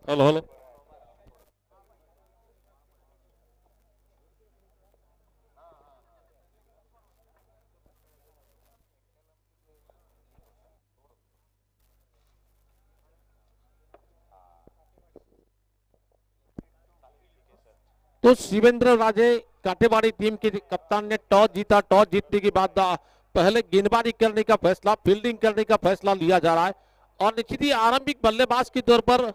Hello hello. तो Shivendra Raje Katewadi team के कप्तान ने टॉस जीता। टॉस जीतने के बाद पहले गेंदबाजी करने का फैसला, फील्डिंग करने का फैसला लिया जा रहा है और निश्चित ही आरंभिक बल्लेबाज के तौर पर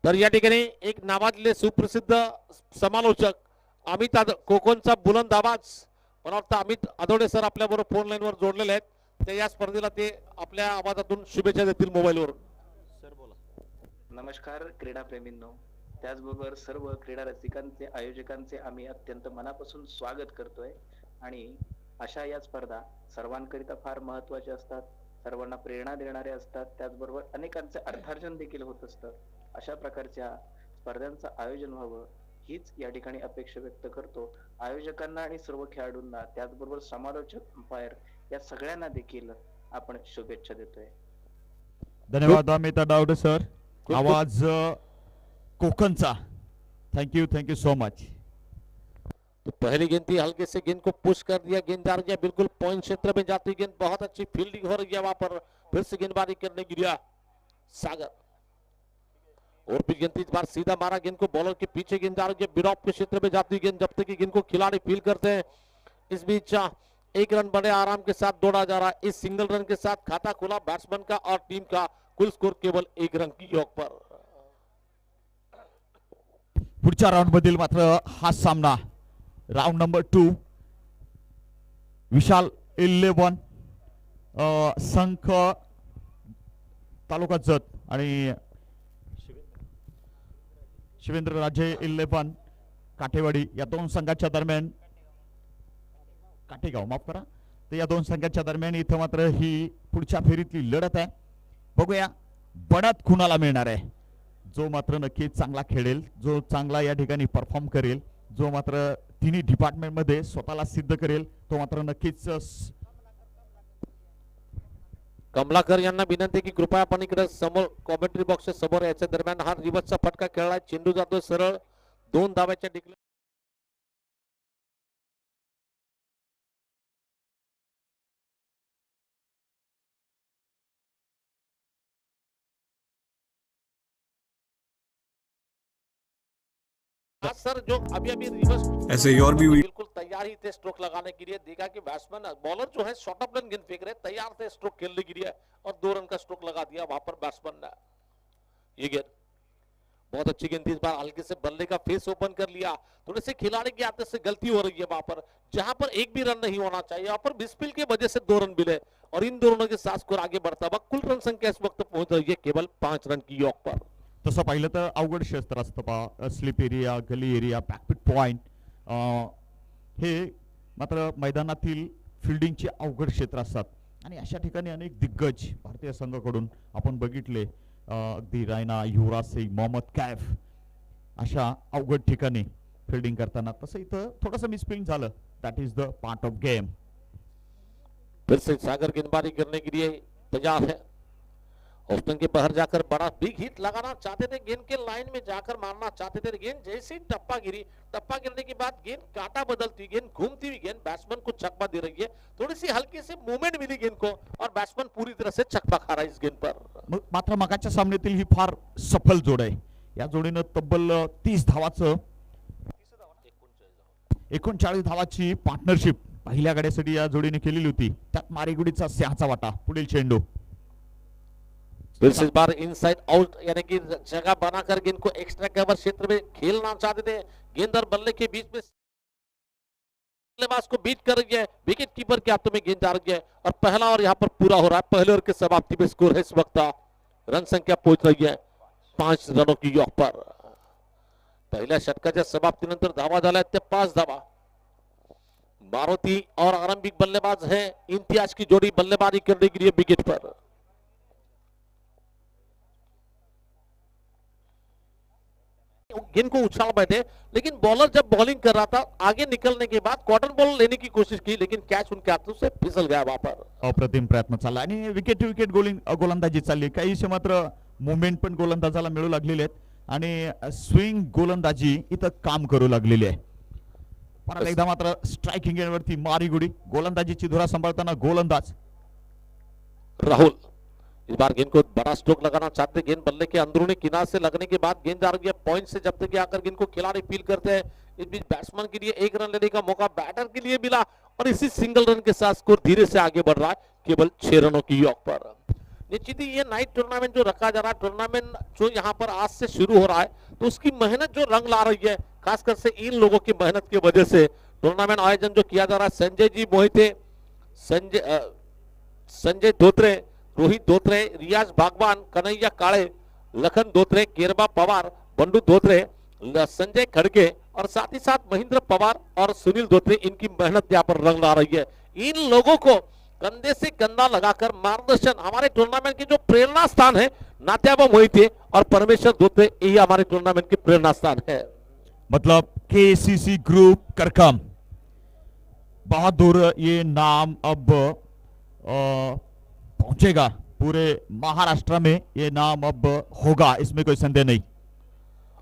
तर या ठिकाणी एक नावाजलेले सुप्रसिद्ध समालोचक अमित कोकणचा बुलंद आवाज, मला वाटतं अमित आदवडे सर आपल्या बरोबर फोन लाईनवर जोडलेले आहेत. ते या स्पर्धेला ते आपल्या आवाजातून शुभेच्छा देतील मोबाईलवरून. सर बोला. नमस्कार क्रीडा प्रेमींनो, त्याचबरोबर सर्व क्रीडा रसिकांचे, आयोजकांचे आम्ही अत्यंत मनापासून स्वागत करतोय. आणि अशा या स्पर्धा सर्वांकरिता फार महत्वाच्या असतात, सर्वांना प्रेरणा देणारे असतात, त्याचबरोबर अनेकांचे अर्थार्जन देखील होत असतं. अशा प्रकारच्या स्पर्धांचं आयोजन व्हावं हीच या ठिकाणी अपेक्षा व्यक्त करतो. आयोजकांना आणि सर्व खेळाडूंना, त्याचबरोबर समालोचक, अंपायर या सगळ्यांना देखील आपण शुभेच्छा देतोय. धन्यवाद अमित डावडे सर. आवाज कोकणचा. Thank you so much. तो पहली गेंद थी, हल्के से गेंद को पुश कर दिया, गेंद जा रही है बिल्कुल पॉइंट क्षेत्र में जाती गेंद, बहुत अच्छी फील्डिंग हो रही है वहां पर. फिर से गेंदबाजी करने के लिए सागर और फिर गेंद इस बार सीधा मारा, गेंद को बॉलर के पीछे गेंद जा रही है, बिरॉप के क्षेत्र में जाती गेंद. जब तक कि गेंद को खिलाड़ी फील करते हैं, इस बीच एक रन बड़े आराम के साथ दौड़ा जा रहा है. इस सिंगल रन के साथ खाता खुला बैट्समैन का और टीम का. कुल स्कोर केवल 1 रन की योग पर. पुढच्या राउंड मधील मात्र हा सामना राउंड नंबर 2 विशाल 11 संख तालुका जत आणि शिवेंद्र राजे 11 काठेवाडी या दोन संघाच्या दरम्यान, काठेगाव माफ करा, तर या दोन संघाच्या दरम्यान इथं मात्र ही पुढच्या फेरीतली लढत आहे. बघूया बढत कुणाला मिळणार आहे. जो मात्र नक्कीच चांगला खेळेल, जो चांगला या ठिकाणी परफॉर्म करेल, जो मात्र तिन्ही डिपार्टमेंट मध्ये स्वतःला सिद्ध करेल, तो मात्र नक्कीच. कमलाकर यांना विनंती की कृपया आपण इकडे समोर कॉमेंट्री बॉक्सच्या समोर याच्या दरम्यान हा रिवर्सचा फटका खेळलाय. चेंडू जातोय सरळ 2 धाव्याच्या डिक्लेअर. सर जो अभी रिवर्स ऐसे ही और भी हुई. बिल्कुल तैयार ही थे स्ट्रोक लगाने के लिए. देखा कि बैट्समैन बॉलर जो है शॉर्ट ऑफ रन गेंद फेंक रहे, तैयार थे स्ट्रोक खेलने के लिए और 2 रन का स्ट्रोक लगा दिया वहां पर बैट्समैन ने. ये गेंद बहुत अच्छी गेंद थी. इस बार हल्के से बल्ले का फेस ओपन कर लिया. थोड़े से खिलाड़ी की आदत से गलती हो रही है वहां पर, जहां पर एक भी रन नहीं होना चाहिए, वहां पर मिसफील्ड की वजह से 2 रन मिले और इन दोनों के साथ स्कोर आगे बढ़ता हुआ. कुल रन संख्या इस वक्त पहुंच रही है केवल 5 रन की योग पर. तसं पाहिलं तर अवघड क्षेत्र असतं पहा. स्लिप एरिया, गली एरिया, बॅकपिट पॉइंट हे मात्र मैदानातील फिल्डिंगचे अवघड क्षेत्र असतात. आणि अशा ठिकाणी अनेक दिग्गज भारतीय संघाकडून आपण बघितले, अगदी रायना, युवराज सिंग, मोहम्मद कैफ अशा अवघड ठिकाणी फिल्डिंग करताना. तसं इथं थोडंसं मिसफिल्डिंग झालं. That is the part of game. फिर से सागर गेंदबाजी करने के लिए तैयार है. ऑस्टन के बाहर जाकर बड़ा बिग हिट लगाना चाहते थे, गेंद के लाइन में जाकर मारना चाहते थे. गेंद जैसे ही टप्पा गिरी, टप्पा गिरने के बाद गेंद काटा बदलती, गेंद घूमती हुई गेंद बैट्समैन को छक्का दे रही है. थोड़ी सी हल्की सी मूवमेंट मिली गेंद को और बैट्समैन पूरी तरह से छक्का खा रहा है इस गेंद पर. मात्र मगाच्या सामन्यातील ही फार सफल जोड आहे. या जोडीनं तब्बल 30 धावाचं 39 धावाची पार्टनरशिप पहिल्या गाड्यासाठी या जोडीने केलेली होती. त्यात मारेगुडीचा सिंहाचा वाटा. पुढील चेंडू फिर से इस बार इनसाइड आउट, यानी कि जगह बनाकर गेंद को एक्स्ट्रा कवर क्षेत्र में खेलना चाहते थे. गेंद और बल्ले के बीच में बल्लेबाज को बीट कर रही है, विकेट कीपर के हाथों में गेंद जा रही है और पहला ओवर यहाँ पर पूरा हो रहा है. पहले ओवर के समाप्ति में स्कोर है इस वक्त रन संख्या पहुंच रही है 5 रनों की योग पर. पहिल्या षटकाच्या समाप्तीनंतर धावा झाल्या त्या 5 धावा. मारुति और आरंभिक बल्लेबाज है इम्तियाज की जोड़ी बल्लेबाजी करने के लिए विकेट पर. गेंद को उछाल बैठे, लेकिन बॉलर जब बॉलिंग कर रहा था आगे निकलने के बाद कॉटन बॉल लेने की कोशिश की, लेकिन कैच उनके हाथों से फिसल गया वहां पर। अप्रतिम प्रयत्न चालला आणि विकेट टू विकेट गोलंदाजी चालली, काहीशी मात्र मुवमेंट पण गोलंदाजाला मिळू लागलेले आहेत आणि स्विंग गोलंदाजी इथं काम करू लागलेली आहे। परत एकदा मात्र स्ट्रायकिंग एंडवरती मारी गुडी, गोलंदाजीची धुरा सांभाळताना गोलंदाज राहुल इस बार गेंद को बड़ा स्ट्रोक लगाना चाहते, गेंद बल्ले के अंदरूनी किनारे से लगने के बाद गेंद जा रही है पॉइंट से, जब तक कि आकर गेंद को खिलाड़ी फील करते हैं। इस बीच बैट्समैन के लिए एक रन लेने का मौका बैटर के लिए मिला और इसी सिंगल रन के साथ स्कोर धीरे से आगे बढ़ रहा है केवल 6 रनों की योग पर। निश्चित ही ये नाइट टूर्नामेंट जो रखा जा रहा है, टूर्नामेंट जो यहाँ पर आज से शुरू हो रहा है, तो उसकी मेहनत जो रंग ला रही है, खासकर से इन लोगों की मेहनत की वजह से टूर्नामेंट आयोजन जो किया जा रहा है, संजय जी मोहिते, संजय धोत्रे, रोहित धोत्रे, रियाज भागवान, कन्हैया काळे, लखन धोत्रे, केरबा पवार, बंडू धोत्रे, संजय खड़गे और साथ ही साथ महेंद्र पवार और सुनील धोत्रे, इनकी मेहनत यहाँ पर रंग ला रही है। इन लोगों को कंधे से कंधा लगाकर मार्गदर्शन, हमारे टूर्नामेंट के जो प्रेरणा स्थान है नात्याबा मोहिते और परमेश्वर धोत्रे, यही हमारे टूर्नामेंट के प्रेरणा स्थान है। मतलब केसीसी ग्रुप करकम, बहुत दूर ये नाम अब पहुंचेगा, पूरे महाराष्ट्र में ये नाम अब होगा, इसमें कोई संदेह नहीं।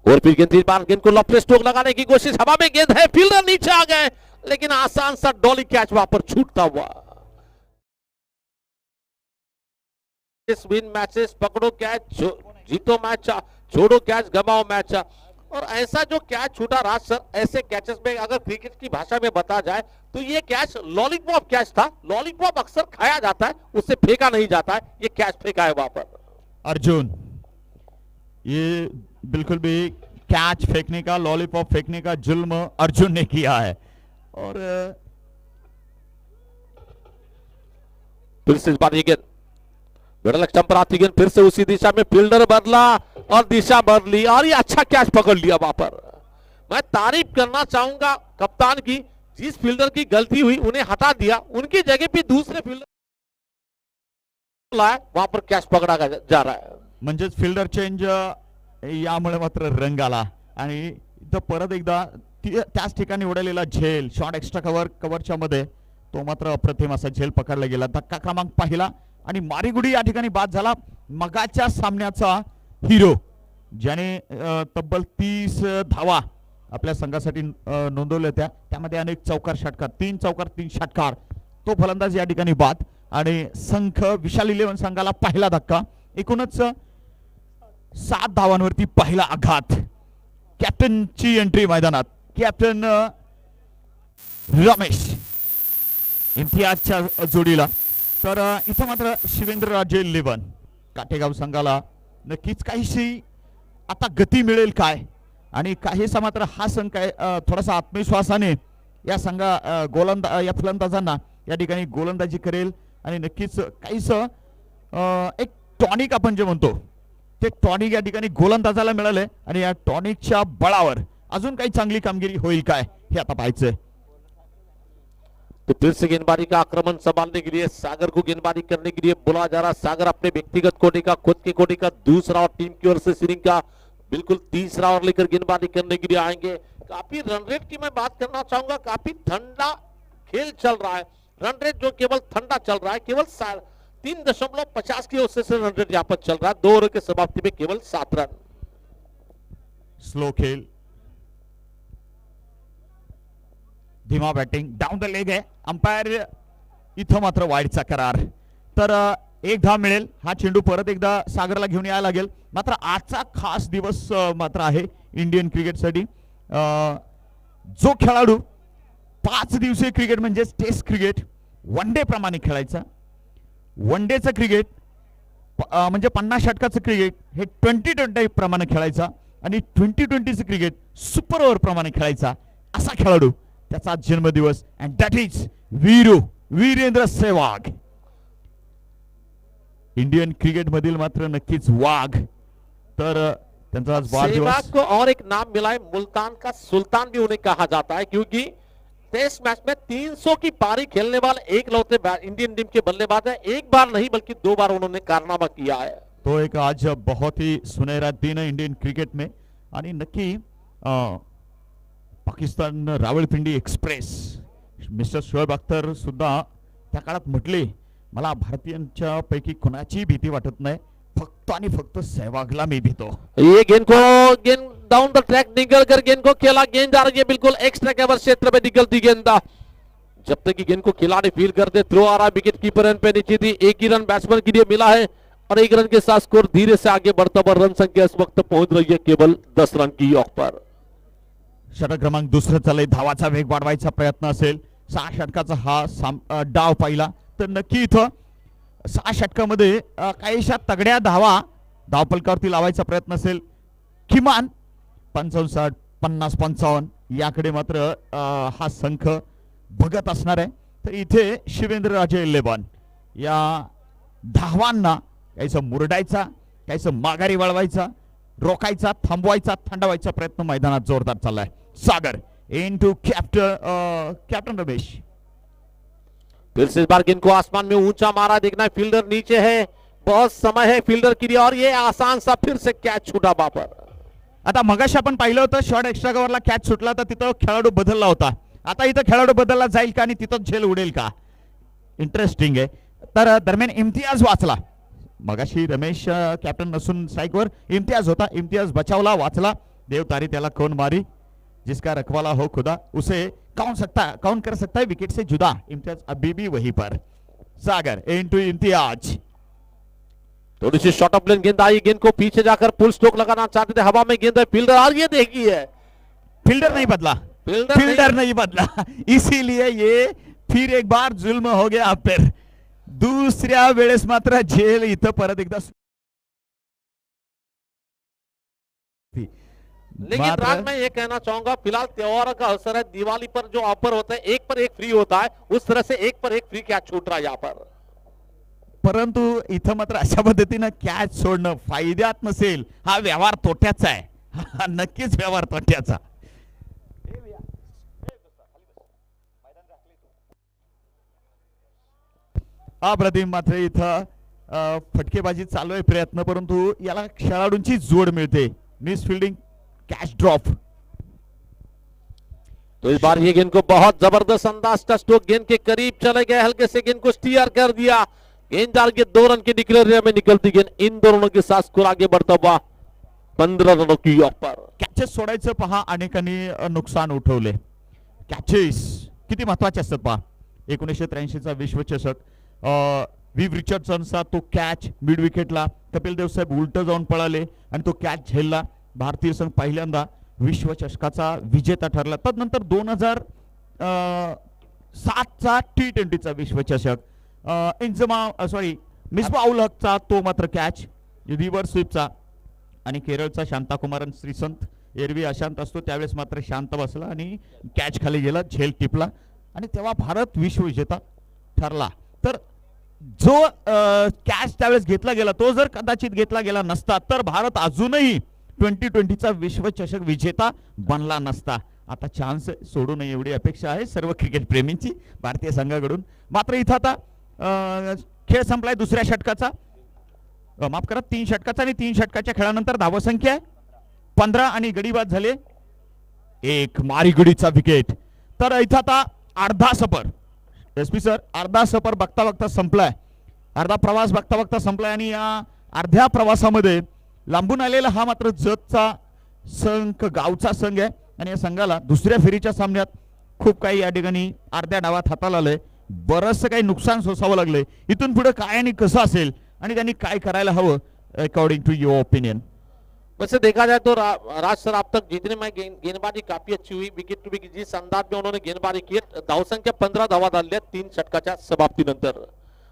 और फिर गेंद इस बार गेंद को लॉफ्ट स्ट्रोक लगाने की कोशिश, हवा में गेंद है, फील्डर नीचे आ गए, लेकिन आसान सा डॉली कैच वहां पर छूटता हुआ। विन मैचेस, पकड़ो कैच, जीतो मैच, छोड़ो कैच, गवाओ मैच। और ऐसा जो कैच छूटा राज सर, ऐसे कैचेस में अगर क्रिकेट की भाषा में बता जाए तो ये कैच लॉलीपॉप कैच था। लॉलीपॉप अक्सर खाया जाता है, उससे फेंका नहीं जाता है, ये कैच फेंका है वहां पर। अर्जुन, ये बिल्कुल भी कैच फेंकने का, लॉलीपॉप फेंकने का जुल्म अर्जुन ने किया है। और फिर से इस बार ये गेंद मिडल स्टंप पर आती गेंद, फिर से उसी दिशा में फील्डर बदला और दिशा बदली और ये अच्छा कैच पकड़ लिया वहां पर। मैं तारीफ करना चाहूंगा कप्तान की, जिस फील्डर की गलती हुई उन्हें हटा दिया, उनकी जगह पे दूसरे फील्डर लाया, वहां पर कैच पकड़ा जा रहा है। म्हणजेच फिल्डर चेंज यामुळे मात्र रंग आला आणि इथं परत एकदा त्याच ठिकाणी उडालेला झेल, शॉट एक्स्ट्रा कव्हरच्या मध्ये तो मात्र अप्रतिम असा झेल पकडला गेला। धक्का क्रमांक पहिला आणि मारीगुडी या ठिकाणी बाद झाला। मगाच्या सामन्याचा हिरो, ज्याने तब्बल 30 धावा आपल्या संघासाठी नोंदवल्या होत्या, त्यामध्ये अनेक चौकार षटकार, 3 चौकार 3 षटकार, तो फलंदाज या ठिकाणी बाद आणि संघ विशाल 11 संघाला पहिला धक्का। एकूणच 7 धावांवरती पहिला आघात। कॅप्टनची एंट्री मैदानात, कॅप्टन रमेश इम्तियाजच्या जोडीला। तर इथं मात्र शिवेंद्रराजे 11 काटेगाव संघाला नक्कीच काहीशी आता गती मिळेल काय, आणि काहीसा मात्र हा संघ काय थोडासा आत्मविश्वासाने या या फलंदाजांना या ठिकाणी गोलंदाजी करेल आणि नक्कीच काहीस एक टॉनिक आपण जे म्हणतो ते टॉनिक या ठिकाणी गोलंदाजाला मिळाले आणि या टॉनिकच्या बळावर अजून काही चांगली कामगिरी होईल काय हे आता पाहायचंय। तो फिर से गेंदबाजी का आक्रमण संभालने के लिए सागर को गेंदबाजी करने के लिए बोला जा रहा। सागर अपने व्यक्तिगत कोटि का, खुद के कोटि का दूसरा और टीम की ओर से सीरिंग का बिल्कुल तीसरा ओवर लेकर गेंदबाजी करने के लिए आएंगे। काफी रन रेट की मैं बात करना चाहूंगा, काफी ठंडा खेल चल रहा है। रन रेट जो केवल ठंडा चल रहा है, केवल 3.50 की औसत से रन रेट यहाँ पर चल रहा है। 2 ओवर के समाप्ति में केवल 7 रन। स्लो खेल, धीमा बॅटिंग, डाऊन द लेग आहे। अंपायर इथं मात्र वाईडचा करार, तर 1 धाव मिळेल। हा चेंडू परत एकदा सागरला घेऊन यायला लागेल। मात्र आजचा खास दिवस मात्र आहे इंडियन क्रिकेटसाठी। जो खेळाडू 5 दिवसीय क्रिकेट म्हणजे टेस्ट क्रिकेट वन डे प्रमाणे खेळायचा, वन डेचं क्रिकेट म्हणजे 50 षटकाचं क्रिकेट हे 20-20 प्रमाणे खेळायचा आणि 20-20चं क्रिकेट सुपर ओव्हर प्रमाणे खेळायचा, असा खेळाडू त्याचा जन्मदिवस, and that is Virender Sehwag. Indian cricket मधील मात्र नक्कीच वाघ, तर त्यांचा आज वाढदिवस। सेहवाग को और एक नाम मिला है, मुल्तान का सुल्तान भी उन्हें कहा जाता है, क्योंकि टेस्ट मैच में 300 की पारी खेलने वाले एकलौते इंडियन टीम के बल्लेबाज है। एक बार नहीं बल्कि 2 बार उन्होंने कारनामा किया है। तो एक आज बहुत ही सुनहरा दिन है इंडियन क्रिकेट में, आणि नक्की पाकिस्तान रावळपिंडी एक्सप्रेस मिस्टर शोएब अख्तर सुद्धा त्या काळात म्हटले, मला भारतीयांच्या पैकी कोणाची भीती वाटत नाही, फक्त आणि फक्त सहवागला मी भीतो. ये गेंद डाउन द ट्रैक निकल कर गेंद को खेला, गेंद जा रही है बिल्कुल एक्स्ट्रा कवर क्षेत्र में निकलती गेंद. जब तक कि गेंद को खिलाड़ी फील करते, थ्रो आ रहा, विकेट कीपर रन पे नीचे थी, एक ही रन बैट्समैन के लिए मिला है और एक रन के साथ स्कोर धीरे से आगे बढ़ता हुआ रन संख्या इस वक्त पहुंच रही है केवल 10 रन की ऑफ पर. षटक क्रमांक दुसरं चाललंय, धावाचा वेग वाढवायचा प्रयत्न असेल. 6 षटकाचा हा डाव पाहिला तर नक्की इथं 6 षटकामध्ये काहीशा तगड्या धावा धावफलकावरती लावायचा प्रयत्न असेल. किमान 55 50 55 याकडे मात्र हा संघ बघत असणार आहे. तर इथे शिवेंद्रराजे 11 या धावांना काहीसं मुरडायचा, काहीसं माघारी वळवायचा, रोखायचा, थांबवायचा, थंडवायचा प्रयत्न मैदानात जोरदार चाललाय. सागर इनटू कैप्टन रमेश. फिर से इस बार गेंद को आसमान में ऊंचा मारा, देखना है फील्डर नीचे है, बहुत समय है फील्डर के लिए और ये आसान सा फिर से कैच छूटा बापर. आता मगाशी आपण पाहिलं होतं शॉर्ट एक्स्ट्रा कव्हरला कॅच सुटला तर तिथं खेळाडू बदलला होता. आता इथं खेळाडू बदलला जाईल का आणि तिथं झेल उडेल का, इंटरेस्टिंग आहे. तर दरम्यान इम्तियाज वाचला. मगाशी रमेश कॅप्टन नसून स्ट्राईकवर इम्तियाज होता, इम्तियाज बचावला, वाचला. देव तारी त्याला कौन मारी, जिसका रखवाला हो खुदा उसे कौन कर सकता है विकेट से जुदा. इम्तियाज अभी भी वहीं पर. सागर इनटू इम्तियाज. थोड़ी सी शॉर्ट ऑफ लेन गेंद आई, गेंद को पीछे जाकर फुल स्ट्रोक लगाना चाहते थे, हवा में गेंद है, फील्डर और ये देखिए फील्डर नहीं बदला, फील्डर नहीं बदला, इसीलिए ये फिर एक बार जुल्म हो गया आप पर. दुसऱ्या वेळेस मात्र झेल इथं परत एकदा. लेकिन राज मैं ये कहना चाहूंगा, फिलहाल त्योहार का अवसर है, दिवाली पर जो ऑफर होता है एक पर एक फ्री होता है, उस तरह से एक पर एक फ्री कैच छूट रहा है यहाँ पर. परंतु इथं मात्र अशा पद्धतीनं कॅच सोडणं फायद्यात नसेल, हा व्यवहार तोट्याचा आहे. हा नक्कीच व्यवहार तोट्याचा. अप्रतिम. मात्र इथं फटकेबाजी चालू आहे प्रयत्न, परंतु याला खेळाडूंची जोड मिळते. Miss fielding, catch drop. तो इस बार ये गेंद को बहुत जबरदस्त अंदाज का स्ट्रोक, गेंद के करीब चले गए, हल्के से गेंद को स्टीयर कर दिया. गेंद डाल के 2 रन के निकले एरिया में निकलती गेंद, इन दोनों के साथ स्कोर आगे बढ़ता हुआ 15 रनों की ऑफ पर. कॅचेस सोडायचं पहा, अनेकांनी नुकसान उठवले. कॅचेस किती महत्वाचे असतात पहा. 1983चा विश्वचषक, विव रिचर्डसनचा तो कॅच मिड विकेटला, कपिल देव साहेब उलट जाऊन पळाले आणि तो कॅच झेलला. भारतीय संघ पहिल्यांदा विश्वचषकाचा विजेता ठरला. तदनंतर 2007चा T20चा विश्वचषक, मिसबाउल हकचा तो मात्र कॅच रिव्हर्स स्वीपचा, आणि केरळचा शांताकुमारन श्रीसंत. एरवी अशांत असतो, त्यावेळेस मात्र शांत बसला आणि कॅच खाली गेला, झेल टिपला आणि तेव्हा भारत विश्वविजेता ठरला. तर जो कॅच त्यावेळेस घेतला गेला, तो जर कदाचित घेतला गेला नसता तर भारत अजूनही 2020चा विश्वचषक विजेता बनला नसता. आता चान्स सोडू नये एवढी अपेक्षा आहे सर्व क्रिकेट प्रेमींची भारतीय संघाकडून. मात्र इथं आता खेळ संपलाय दुसऱ्या षटकाचा, माफ करा 3 षटकाचा, आणि 3 षटकाच्या खेळानंतर धावसंख्या 15 आणि गडी बाद झाले. एक मारी गडीचा विकेट. तर इथं आता अर्धा सफर, एसपी सर, अर्धा सफर बघता बघता संपलाय, अर्धा प्रवास बघता बघता संपलाय. आणि या अर्ध्या प्रवासामध्ये लांबून आलेला हा मात्र जतचा संघ, गावचा संघ आहे, आणि या संघाला दुसऱ्या फेरीच्या सामन्यात खूप काही या ठिकाणी अर्ध्या डावात हाताला आलंय, बरंचसं काही नुकसान सोसावं लागलंय. इथून पुढे काय आणि कसं असेल आणि त्यांनी काय करायला हवं अकॉर्डिंग टू युअर ओपिनियन? वैसे देखा जाए तो राज सर अब तक जितने में गेंदबाजी काफी अच्छी हुई, विकेट टू विकेट जिस अंदाज में उन्होंने गेंदबाजी की, धावसंख्या 15 धावा झाल्या 3 षटकाच्या समाप्तीनंतर.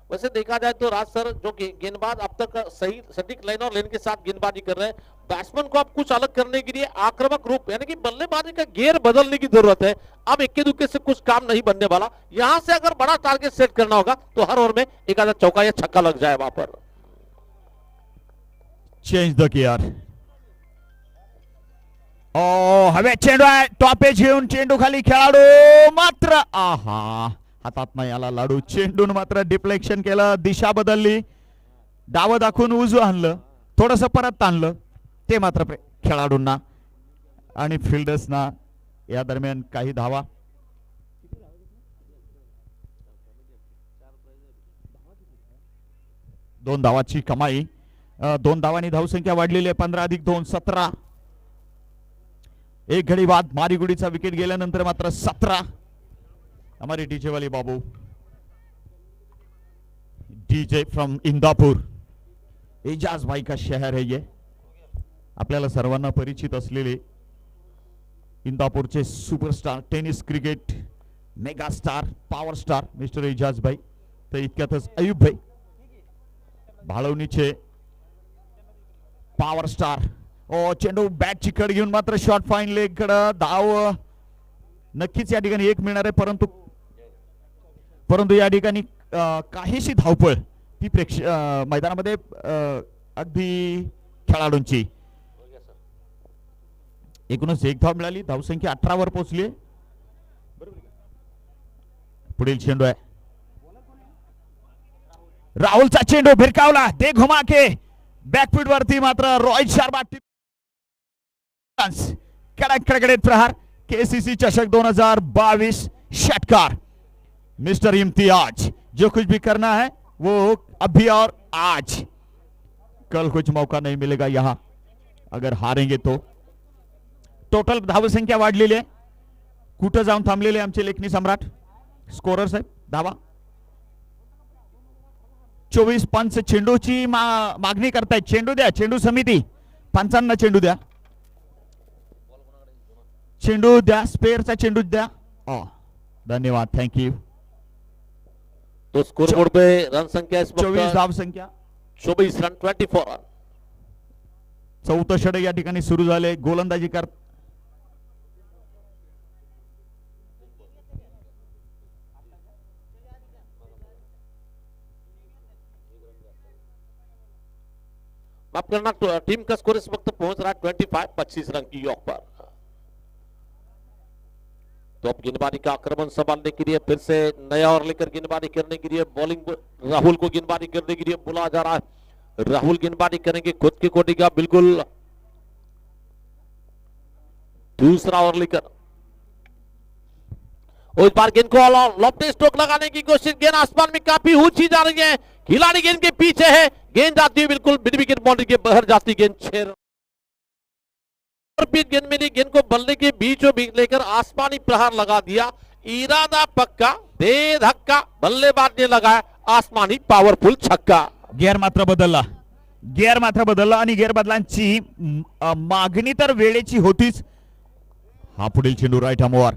वैसे देखा जाए तो राज सर जो गेंदबाज अब तक सही सटीक लाइन और लेन के साथ गेंदबाजी कर रहे हैं, बैट्समैन को अब कुछ अलग करने के लिए आक्रामक रूप यानी कि बल्लेबाजी का गियर बदलने की जरूरत है. अब इक्के दुक्के से कुछ काम नहीं बनने वाला. यहां से अगर बड़ा टारगेट सेट करना होगा तो हर ओवर में एक आधा चौका या छक्का लग जाए. वहां पर चेंज द गियर. हवे चेंडू आहे, टॉपेज घेऊन चेंडू खाली, खेळाडू मात्र हातात नाही आला लाडू. चेंडून मात्र डिफ्लेक्शन केलं, दिशा बदलली, डाव दाखवून उजवं आणलं, थोडस परत ताणलं, ते मात्र खेळाडूंना आणि फिल्डर्सना या दरम्यान काही धावा. दोन धावाची कमाई. 2 धावांनी धावसंख्या वाढलेली आहे. 15 अधिक 2 17. एक घडी बाद मारीगुडीचा विकेट गेल्यानंतर मात्र 17. हमारे डीजे वाले बाबू डीजे फ्रॉम इंदापूर, एजाज भाई का शहर है ये. आपल्याला सर्वांना परिचित असलेले इंदापूरचे superstar, tennis cricket mega star, power star mister Ejaz भाई. तर इतक्यातच अयुब भाई भाळवणीचे पॉवर स्टार. ओ चेंडू बॅटची कड घेऊन मात्र शॉर्ट फाईन लेग कडे धाव नक्कीच या ठिकाणी एक मिळणार आहे. परंतु या ठिकाणी काहीशी धावपळ ती मैदानामध्ये अगदी खेळाडूंची. एकूणच एक धाव मिळाली. धावसंख्या 18 वर पोहोचली. पुढील चेंडू आहे. राहुलचा चेंडू भिरकावला, दे घुमा के बॅकफूट वरती मात्र रोहित शर्मा कडकडकडे प्रहार. केसीसी चषक 2022 षटकार. मिस्टर इम्तियाज, जो कुछ भी करना है वो अभी और आज, कल कुछ मौका नहीं मिलेगा यहां अगर हारेंगे तो. टोटल धावसंख्या वाढलेली आहे. कुठं जाऊन थांबलेले आमचे लेखनी सम्राट स्कोरर साहेब. धावा 24 पंच चेंडूची मागणी करतायत. चेंडू द्या, चेंडू समिती पंचांना चेंडू द्या, चेंडू द्या, स्पेअरचा चेंडू द्या. धन्यवाद, थँक्यू. तो स्कोर बोर्ड पे रन संख्या इस वक्त 24 धाव संख्या, 24 रन, 24 रन. चौथं षटक या ठिकाणी सुरू झाले. गोलंदाजी कर माफ करना, टीम का स्कोर इस वक्त पहुंच रहा है 25 रन की योग पर. तो अब गेंदबाजी का आक्रमण संभालने के लिए फिर से नया ओवर लेकर गेंदबाजी करने के लिए बॉलिंग राहुल को गेंदबाजी करने के लिए बुलाया जा रहा है. राहुल गेंदबाजी करेंगे खुद की कोटी का बिल्कुल दूसरा ओवर लेकर. और इस बार गेंद को लॉफ्टी स्ट्रोक लगाने की कोशिश. गेंद आसमान में काफी ऊंची जा रही है. खिलाड़ी गेंद के पीछे है. गेंद जाती है बिल्कुल मिड विकेट बाउंड्री के बाहर जाती गेंद 6 रन. गेंद मिली. गेंद को बल्ले के बीचों बीच लेकर आसमानी प्रहार लगा दिया. इरादा पक्का, दे धक्का, बल्लेबाज ने लगाया आसमानी पावरफुल छक्का. गिअर मात्र बदलला. आणि गिअर बदलांची मागणी तर वेळेची होतीच. हा पुढील चेंडू राईट आर्मवर.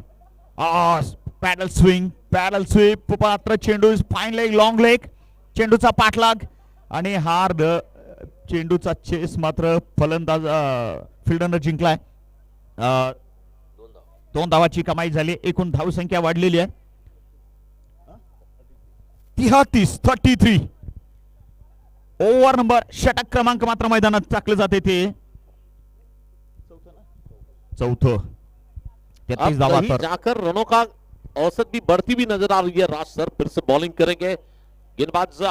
पॅडल स्वीप मात्र चेंडू फाईन लेग, लॉंग लेग, चेंडूचा पाठलाग आणि हार्ड चेंडूचा चेस मात्र फलंदाज फिल्डरनं जिंकलाय. 2 धावाची कमाई झाली. एकूण धावसंख्या वाढलेली आहे 33. ओव्हर नंबर षटक क्रमांक मात्र मैदानात टाकले जाते ते चौथं. 33 धावा तर जाकर रनों का औसत भी बढ़ती भी नजर आ रही है. राज सर फिर से बॉलिंग करेंगे. गेंदबाज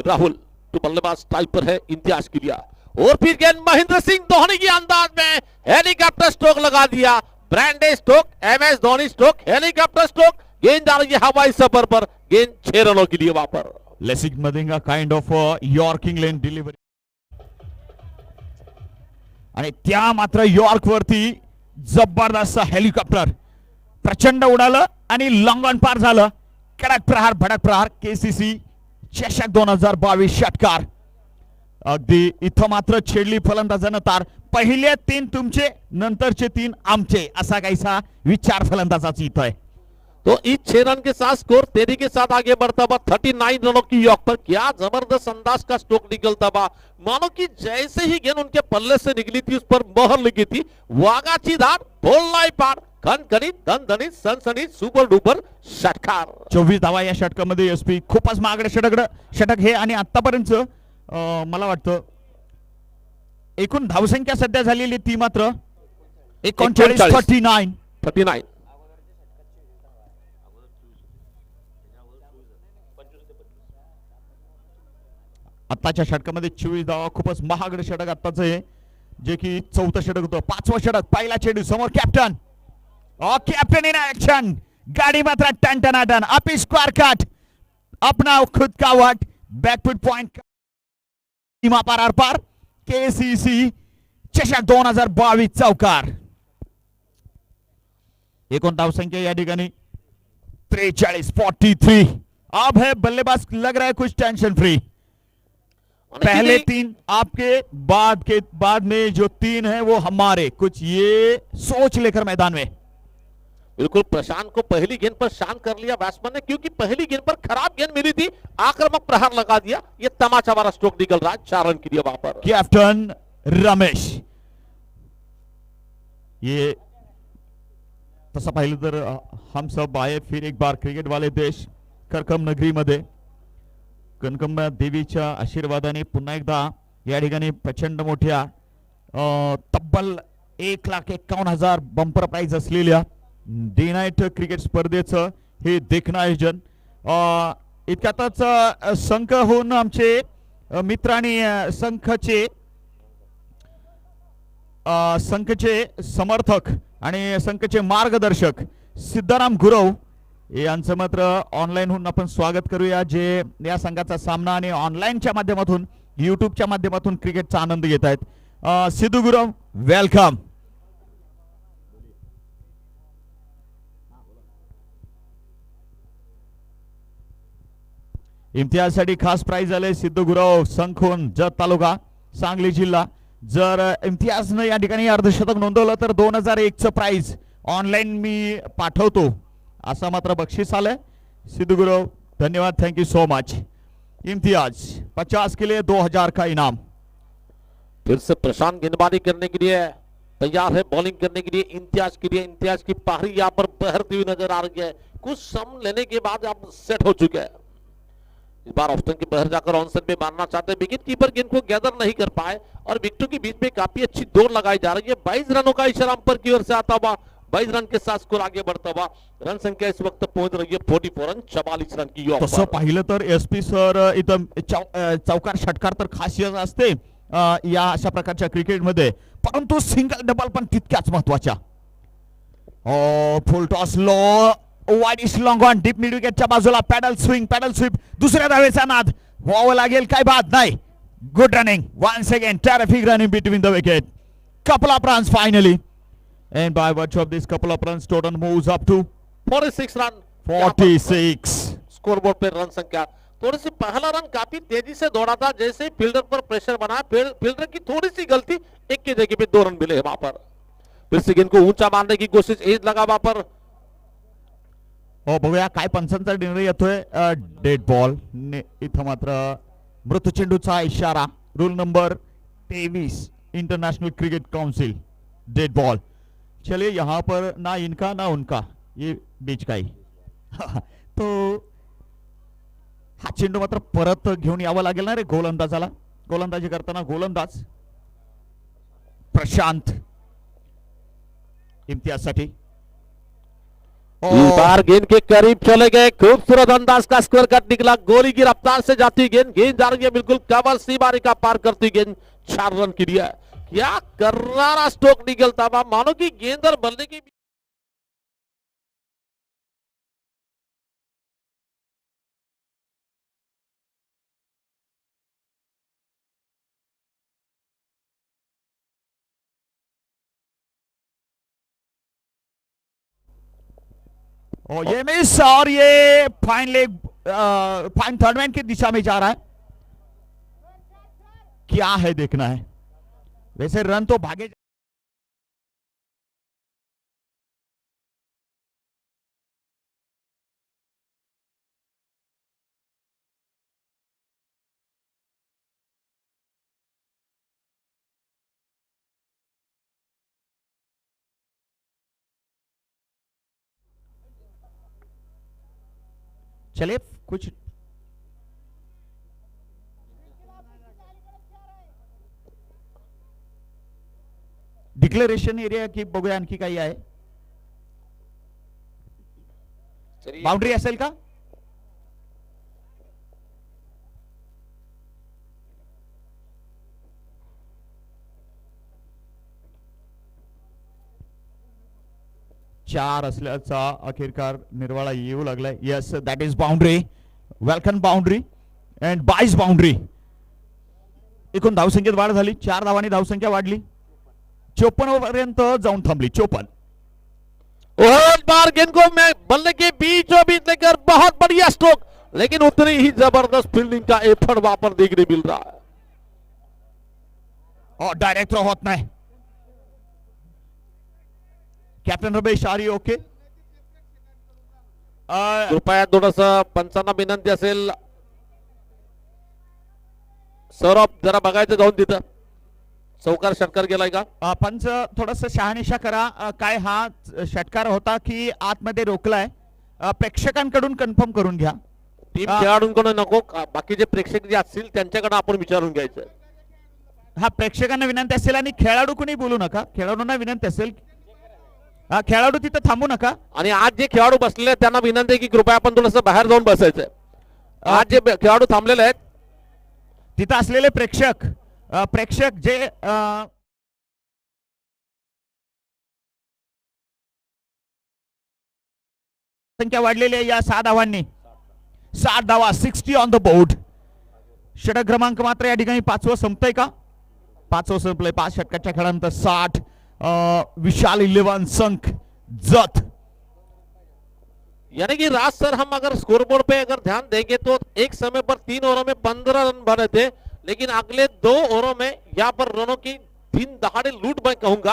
राहुल तो बल्लेबाज टाइप पर है इम्तियाज के लिए. और फिर गेंद महेंद्र सिंह धोनी के अंदाज में हेलीकॉप्टर स्ट्रोक लगा दिया. ब्रांडे stroke, MS Dhoni stroke, helicopter stroke. गेंद जा रही है हवाई सफर पर. गेंद 6 रनों के लिए वापर. लेसिक मधेंगा काइंड ऑफ यॉर्क इंग्लंड डिलिव्हरी. आणि त्या मात्र यॉर्क वरती जबरदस्त हेलिकॉप्टर प्रचंड उडालं आणि लॉंग ऑन पार झालं. कडक प्रहार, भडक प्रहार. केसीसी चषक 2022 षटकार. अगदी इथं मात्र छेडली फलंदाजानं तार. पहिले 3 तुमचे, नंतरचे 3 आमचे, असा काहीसा विचार फलंदाजाचा इथं आहे. तो इस 6 रन के साथ स्कोर तेजी के साथ आगे बढ़ता हुआ 39 रनों की योग पर. क्या जबरदस्त अंदाज का स्ट्रोक निकलता हुआ. मानो कि जैसे ही गेंद उनके पल्ले से निकली थी उस पर मोहर लगी थी. वागाची धार, बोललाई पार, खणखणीत, दणदणीत, सनसनीत, सुपर डुपर षटकार. 24 धावा या षटकामध्ये एसपी खूपच महागडे षटक हे. आणि आतापर्यंत मला वाटतं एकूण धावसंख्या सध्या झालेली ती मात्र 39. आताच्या षटकामध्ये 24 धावा, खूपच महागडे षटक आताच आहे. जे की 4थं षटक होतं. 5वं षटक. पहिला चेंडू समोर कॅप्टन. Captain in action. गाडी मात्र टन अपी स्क्वायर कट. अपनाओ खुद का वट. बॅकफुट पॉइंट सीमा पार पार. केसीसी चषक 2022 चौकार. एकूण धावसंख्या या ठिकाणी 43-43. अब है बल्लेबाज लग रहा है कुछ टेंशन फ्री. पहले 3 आपके बाद में जो 3 है वो हमारे. कुछ ये सोच लेकर मैदान में. बिल्कुल प्रशांत को पहली गेंद पर शांत कर लिया बैट्समैन ने, क्योंकि पहली गेंद पर खराब गेंद मिली थी. आक्रामक प्रहार लगा दिया. ये तमाचा वाला स्ट्रोक निकल रहा है. 4 रन के लिए वहां पर कैप्टन रमेश. ये तसं पाहिलं तर हम सब आए फिर एक बार क्रिकेट वाले देश करकम नगरी मध्ये. कनकम देवीच्या आशीर्वादाने पुन्हा एकदा या ठिकाणी प्रचंड मोठ्या तब्बल 1,51,000 बंपर प्राइज असलेल्या डे नाईट क्रिकेट स्पर्धेचं हे देखणं आयोजन. इतक्यातच संघ होऊन आमचे मित्र आणि संघचे समर्थक आणि संघचे मार्गदर्शक सिद्धाराम गुरव यांचं मात्र ऑनलाईन होऊन आपण स्वागत करूया, जे या संघाचा सामना आणि ऑनलाईनच्या माध्यमातून युट्यूबच्या माध्यमातून क्रिकेटचा आनंद घेत आहेत. सिद्धू गुरव वेलकम. इम्तियाजसाठी खास प्राइज आले. सिद्धू गुरव संखोन जत तालुका सांगली जिल्हा. जर इम्तियाजनं या ठिकाणी अर्धशतक नोंदवलं तर 2001 चं प्राइज ऑनलाईन मी पाठवतो असं मात्र बक्षीस आलंय. सिद्धू गुरव धन्यवाद. Thank you so much. Imtiaz 50 के लिए 2000 का इनाम. फिर से प्रशांत गेंदबाजी करने के लिए तैयार है, बॉलिंग करने के लिए इम्तियाज के लिए. इम्तियाज की पारी यहाँ पर बहरती हुई नजर आ रही है. कुछ सम लेने के बाद आप सेट हो चुके हैं. इस बार ऑप्शन के बाहर जाकर ऑन साइड पे मारना चाहते हैं. विकेट कीपर गेंद को गैदर नहीं कर पाए और विकेटों के बीच में काफी अच्छी दौड़ लगाई जा रही है. 22 रनों का इशारा अंपायर की ओर से आता हुआ 22 रन के साथ स्कोर आगे बढ़ता हुआ. रन संख्या इस वक्त पहुंच रही है 44 रन 44 रन की. तसं पाहिलं तर एसपी सर इथं चौकार षटकार तर खासियत असते या अशा प्रकारच्या क्रिकेटमध्ये, परंतु सिंगल डबल पण तितक्याच महत्वाच्या. Full toss low wide is long on deep mid विकेटच्या बाजूला. पॅडल स्वीप दुसऱ्या धावेचा नाद व्हावं लागेल काय बात नाही. Good running once again. Terrific running between the wicket. couple of runs finally, and by virtue of this couple of runs total moves up to 46 run. 46. Scoreboard pay run संख्या थोड़ी C. पहला रन काफी तेजी से दौड़ा था, जैसे fielder पर pressure बना. Fielder की थोड़ी सी गलती, एक की जगह पे 2 रन मिले वहां पर. फिर से गेंद को ऊंचा मारने की कोशिश, एज लगा वहां पर. बघूया काय पंचांचा निर्णय येतोय. डेड बॉल इथं मात्र मृत चेंडूचा इशारा. Rule number 23 international cricket council. Dead ball. चलिए यहाँ पर ना इनका ना उनका, ये बीच का ही. तो हा चेंडू मात्र परत घेऊन यावं लागेल ना रे गोलंदाजाला. गोलंदाजी करताना गोलंदाज प्रशांत इम्तियाजसाठी. इस बार गेंद के करीब चले गए. खूबसूरत अंदाज का स्क्वायर कट निकला. गोली की रफ्तार से जाती गेंद जा रही है बिल्कुल कवर सीमारी का पार करती गेंद. 4 रन के लिए. क्या कर्रारा स्ट्रोक निकलता हुआ, मानो कि गेंद और बल्ले की और ये मिस, और ये फाइनली फाइन थर्ड मैन की दिशा में जा रहा है. क्या है देखना है. वैसे रन तो भागे. चले कुछ डिक्लेरेशन एरिया की बघूया आणखी काही आहे. बाउंड्री असेल का. 4 असल्याचा अखेरकार निर्वाळा येऊ लागलाय. Yes, that is boundary, welcome boundary and बाईस बाउंड्री. एकूण धावसंख्येत वाढ झाली, 4 धावांनी धावसंख्या वाढली, 54 पर्यंत जाऊन थांबली. 54. और बार गेंद को मैं बल्ले के बीचों बीच लेकर बहुत बढ़िया स्ट्रोक, लेकिन उतनी ही जबरदस्त फील्डिंग का एफर्ट वहां पर देखने मिल रहा है. और डायरेक्ट थ्रो होत नाही. कॅप्टन रमेश आर्य ओके. कृपया थोडस पंचांना विनंती असेल, सौरभ जरा बघायचं जाऊन तिथं चौकार षटकार गेलाय का. पंच थोडस शहानिशा करा. काय हा षटकार होता की आतमध्ये रोखलाय? प्रेक्षकांकडून कन्फर्म करून घ्या. टीम खेळाडूंकडून नको, बाकीचे प्रेक्षक जे असतील त्यांच्याकडे आपण विचारून घ्यायचं. हा, प्रेक्षकांना विनंती असेल आणि खेळाडू कोणी बोलू नका. खेळाडूंना विनंती असेल, खेळाडू तिथं थांबू नका. आणि आज जे खेळाडू बसलेले आहेत त्यांना विनंती आहे की कृपया आपण थोडस बाहेर जाऊन बसायचंय. आज जे खेळाडू थांबलेले आहेत तिथं असलेले प्रेक्षक जे संख्या वाढलेली आहे या 6 धावांनी. 7 धावा, 60 ऑन द बोर्ड. षटक क्रमांक मात्र या ठिकाणी 5वं संपतंय का? 5वं संपलंय. 5 षटकाच्या खेळानंतर 60. विशाल 11 संख जत. यानी कि राज सर, हम अगर स्कोरबोर्ड पे अगर ध्यान देंगे तो एक समय पर 3 ओवरों में 15 रन बने थे, लेकिन अगले 2 ओवरों में यहाँ पर रनों की दिन दहाड़े लूट मैं कहूंगा,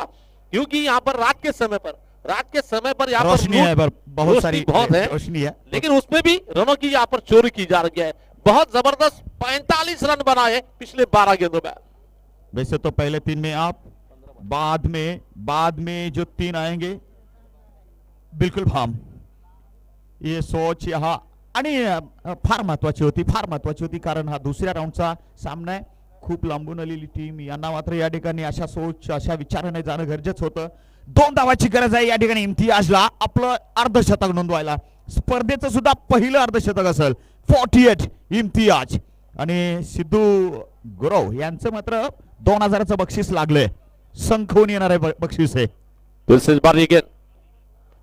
क्योंकि यहाँ पर रात के समय पर यहाँ रोशनी है, पर बहुत सारी बहुत है, रोशनी है, लेकिन उसमें भी रनों की यहाँ पर चोरी की जा रही है. बहुत जबरदस्त 45 रन बनाए पिछले 12 गेंदों में. वैसे तो पहले 3 में आप, बाद में जो 3 आएंगे बिल्कुल फार्म. ये सोच यहाँ आणि फार महत्वाची होती कारण हा दुसऱ्या राऊंडचा सामना आहे. खूप लांबून आलेली टीम, यांना मात्र या ठिकाणी अशा सोच, अशा विचाराने जाणं गरजेचं होतं. 2 धावाची गरज आहे या ठिकाणी इम्तियाजला आपलं अर्धशतक नोंदवायला. स्पर्धेचं सुद्धा पहिलं अर्धशतक असेल. 48 इम्तियाज आणि सिद्धू गुरव यांचं मात्र 2000चं बक्षीस लागलंय. संखवून येणार आहे बक्षीस है. फिर बार ये गेंद,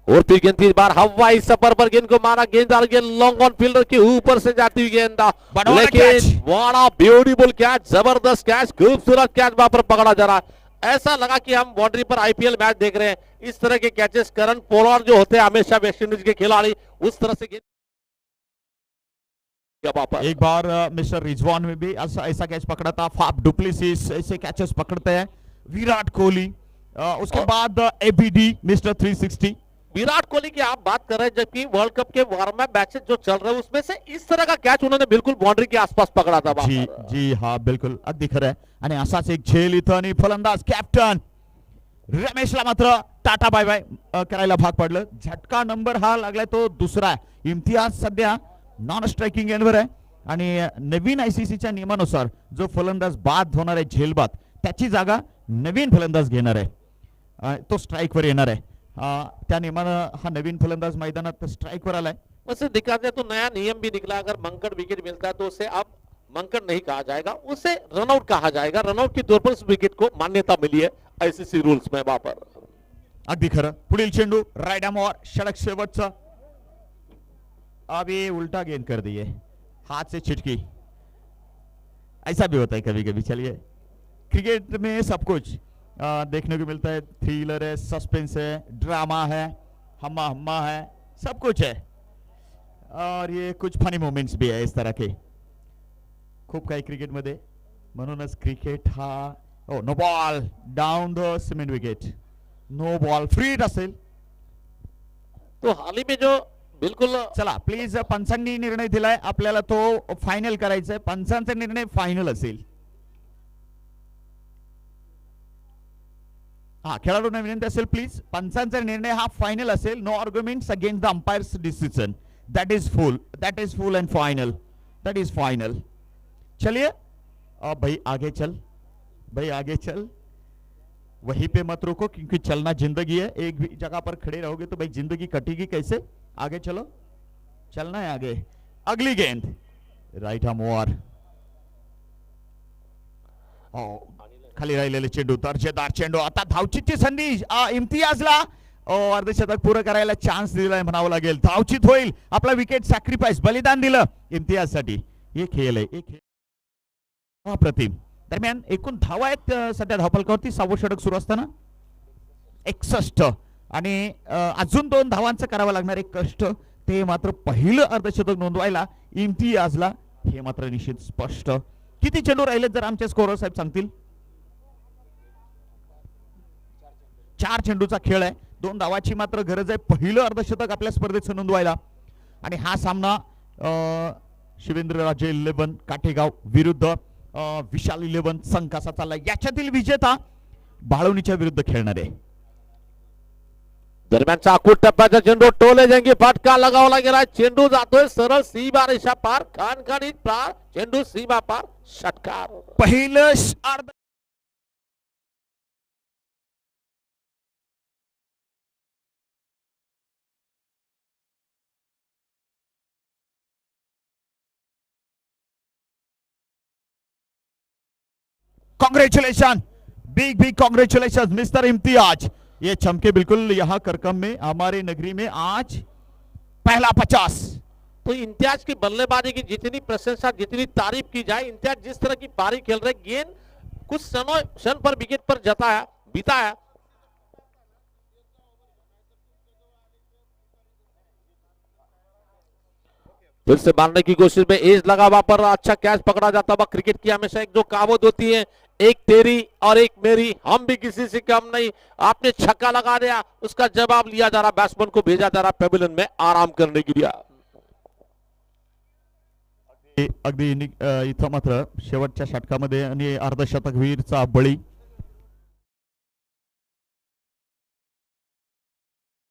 और फिर गेंद 3 बार हवाई सफर पर गेंद को मारा. गेंददार गेंद लॉन्ग ऑन फील्डर के ऊपर से जाती हुई गेंद, लेकिन बड़ा ब्यूटीफुल कैच, जबरदस्त कैच, खूबसूरत कैच वहां पर पकड़ा जा रहा. ऐसा लगा कि हम बाउंड्री पर आईपीएल मैच देख रहे हैं. इस तरह के कैचेस करण पोलार्ड जो होते हैं हमेशा वेस्ट इंडीज के खिलाड़ी, उस तरह से गेंद. एक बार मिस्टर रिजवान में भी ऐसा कैच पकड़ा था. फाफ डुप्लेसिस ऐसे कैचेस पकड़ते हैं. विराट कोहली, उसके बाद एबीडी मिस्टर 360. विराट कोहली की आप बात कर रहे हैं, जबकि वर्ल्ड कप के वार्म अप मैचेस जो चल रहे हैं उसमें से इस तरह का कैच उन्होंने बिल्कुल बाउंड्री के आसपास पकड़ा था. जी हाँ, बिल्कुल अगदी खरं आहे. आणि असाच एक झेल इथं आणि फलंदाज कॅप्टन रमेशला मात्र टाटा बाय बाय करायला भाग पडलं. झटका नंबर हा लागलाय तो दुसरा आहे. इम्तियाज सध्या नॉन स्ट्रायकिंग एंडवर आहे आणि नवीन आयसीसीच्या नियमानुसार जो फलंदाज बाद होणार आहे, झेलबाद, त्याची जागा नवीन फलंदाज घेणार आहे. तो स्ट्राइकवर येणार आहे. त्या नियमानं हा नवीन फलंदाज मैदानात स्ट्राइकवर आलाय. वैसे देखा जाए तो नया नियम भी निकला, अगर मंकड़ विकेट मिलता है तो उसे अब मंकड़ नहीं कहा जाएगा, उसे रनआउट कहा जाएगा. रनआउट के तौर पर उस विकेट को मान्यता मिली है आईसीसी रूल्स में. वहां पर अगदी खरं. पुढील चेंडू रायडामोर, षटक शेवटचा. अब ये उल्टा गेंद कर दी है, हाथ से छिटकी. ऐसा भी होता है कभी कभी. चलिए, क्रिकेट में सब कुछ देखने को मिलता है. थ्रिलर है, सस्पेंस है, ड्रामा है, हम्मा हम्मा है, सब कुछ है. और ये कुछ फनी मोमेंट्स भी है इस तरह के. खूप काही क्रिकेट मध्ये. म्हणूनच क्रिकेट हा no ball down the cement wicket, no ball free असेल. तो हाल ही में जो बिल्कुल, चला प्लीज, पंचांनी निर्णय दिलाय आपल्याला, तो फायनल करायचा आहे. पंचांचा निर्णय फायनल असेल. हा, खेळाडूंना विनंती असेल प्लीज, पंचांचा निर्णय हा फायनल असेल. No arguments against the umpire's decision. That is full and final. That is final. चलिए भाई आगे चल, भाई आगे चल, वहीं पे मत रुको, क्योंकि चलना जिंदगी है. एक भी जगह पर खड़े रहोगे तो भाई जिंदगी कटेगी कैसे. आगे चलो, चलना है आगे. अगली गेंद राइट आर्म ओव्हर. खाली राहिलेले चेंडू, दर्जेदार चेंडू. आता धावचीची संधी इम्तियाजला. अर्धशतक पुरं करायला चान्स दिलाय म्हणावं लागेल. धावचित होईल, आपला विकेट सॅक्रिफाईस बलिदान दिलं इम्तियाजसाठी. एक खेळ आहे, एक खेळ अप्रतिम. दरम्यान एकूण धावा आहेत सध्या धावफलकावरती 6वं षटक सुरू असताना 61 आणि अजून 2 धावांचं करावं लागणार एक कष्ट. ते मात्र पहिलं अर्धशतक नोंदवायला इम्तियाजला हे मात्र निश्चित स्पष्ट. किती चेंडू राहिले जर आमचे स्कोरर साहेब सांगतील? 4 चेंडूचा खेळ आहे, 2 धावाची मात्र गरज आहे पहिलं अर्धशतक आपल्या स्पर्धेचं नोंदवायला. आणि हा सामना शिवेंद्रराजे 11 काठेगाव विरुद्ध विशाल 11 संघ कसा चालला, याच्यातील विजेता बाळवणीच्या विरुद्ध खेळणार आहे. दरम्यानचा आखूड टप्प्याचा चेंडू टोले जांगी फटका लगावला गेला. चेंडू जातोय सरळ सीमा रेषा पार, खणखणीत पार, चेंडू सीमा पार, षटकार. पहिलं अर्ध congratulation, big big congratulation mister Imtiaz. ये चमके बिल्कुल यहाँ करकम में हमारे नगरी में आज पहला 50. तो इम्तियाज की बल्लेबाजी की जितनी प्रशंसा जितनी तारीफ की जाए, इम्तियाज जिस तरह की पारी खेल रहे, गेंद कुछ क्षण पर विकेट पर जताया बिताया. फिर से मारने की कोशिश में एज लगा, वहां पर अच्छा कैच पकड़ा जाता हुआ. क्रिकेट की हमेशा एक जो कहावत होती है, एक तेरी और एक मेरी, हम भी किसी से कम नहीं. आपने छक्का लगा दिया, उसका जवाब लिया जा रहा, बैट्समैन को भेजा जा रहा पेविलियन में आराम करने के लिए. अगदी इथं मात्र शेवटच्या षटकामध्ये आणि अर्धशतकवीरचा बळी.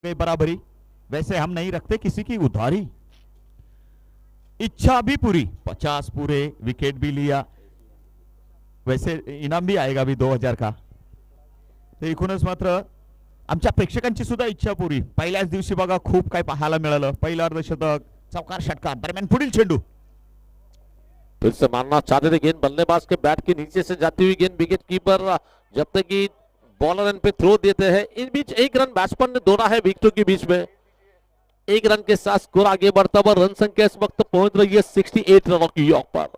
बराबरी, वैसे हम नहीं रखते किसी की उधारी. इच्छा भी पूरी, 50 पूरे, विकेट भी लिया, वैसे इनाम भी आएगा भी 2000 का. एकूणच मात्र आमच्या प्रेक्षकांची सुद्धा इच्छा पुरी. पहिल्याच दिवशी बघा खूप काय पाहायला मिळालं. पहिलं अर्धशतक, चौकार षटकार. दरम्यान पुढील चेंडू. फिर से मारना चाहते थे, गेंद बल्लेबाज के बैट के नीचे से जाती हुई गेंद विकेट कीपर जब तक कि बॉलर इन पे थ्रो देते हैं. इस बीच 1 रन बैट्समैन ने दौड़ा है विकेटों के बीच में. 1 रन के साथ स्कोर आगे बढ़ता हुआ. रन संख्या इस वक्त पहुंच रही है 68 रनों की योग पर.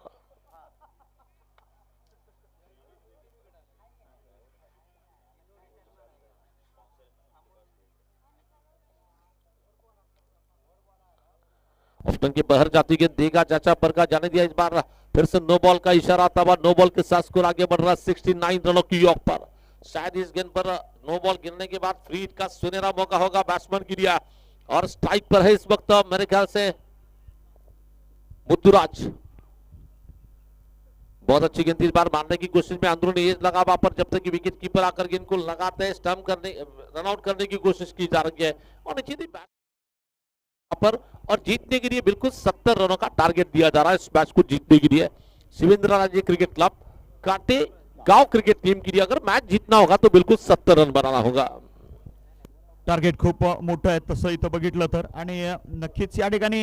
ऑप्शन के बाहर जाती गेंद देगा चाचा पर का जाने दिया. इस बार फिर से नो बॉल का इशारा आता हुआ. नो बॉल के साथ स्कोर आगे बढ़ रहा है 69 रनों की योग पर. शायद इस गेंद पर नो बॉल गिरने के बाद फ्री हिट का सुनहरा मौका होगा बैट्समैन के लिए. और स्ट्राइक पर है इस वक्त मेरे ख्याल से मुद्दुराज. बहुत अच्छी गेंद इस बार मारने की कोशिश में अंदरूनी एज लगा वहां पर, जब तक कि विकेट कीपर आकर गेंद को लगाते हैं स्टंप करने रन आउट करने की कोशिश की जा रही है. और निश्चित पर और जीतने के लिए बिल्कुल 70 रनों का टारगेट दिया जा रहा है इस मैच को जीतने के लिए. शिवेंद्रराजे क्रिकेट क्लब काटे गांव क्रिकेट टीम के लिए अगर मैच जीतना होगा तो बिल्कुल 70 रन बनाना होगा. टार्गेट खूप मोठं आहे तसं इथं बघितलं तर. आणि नक्कीच या ठिकाणी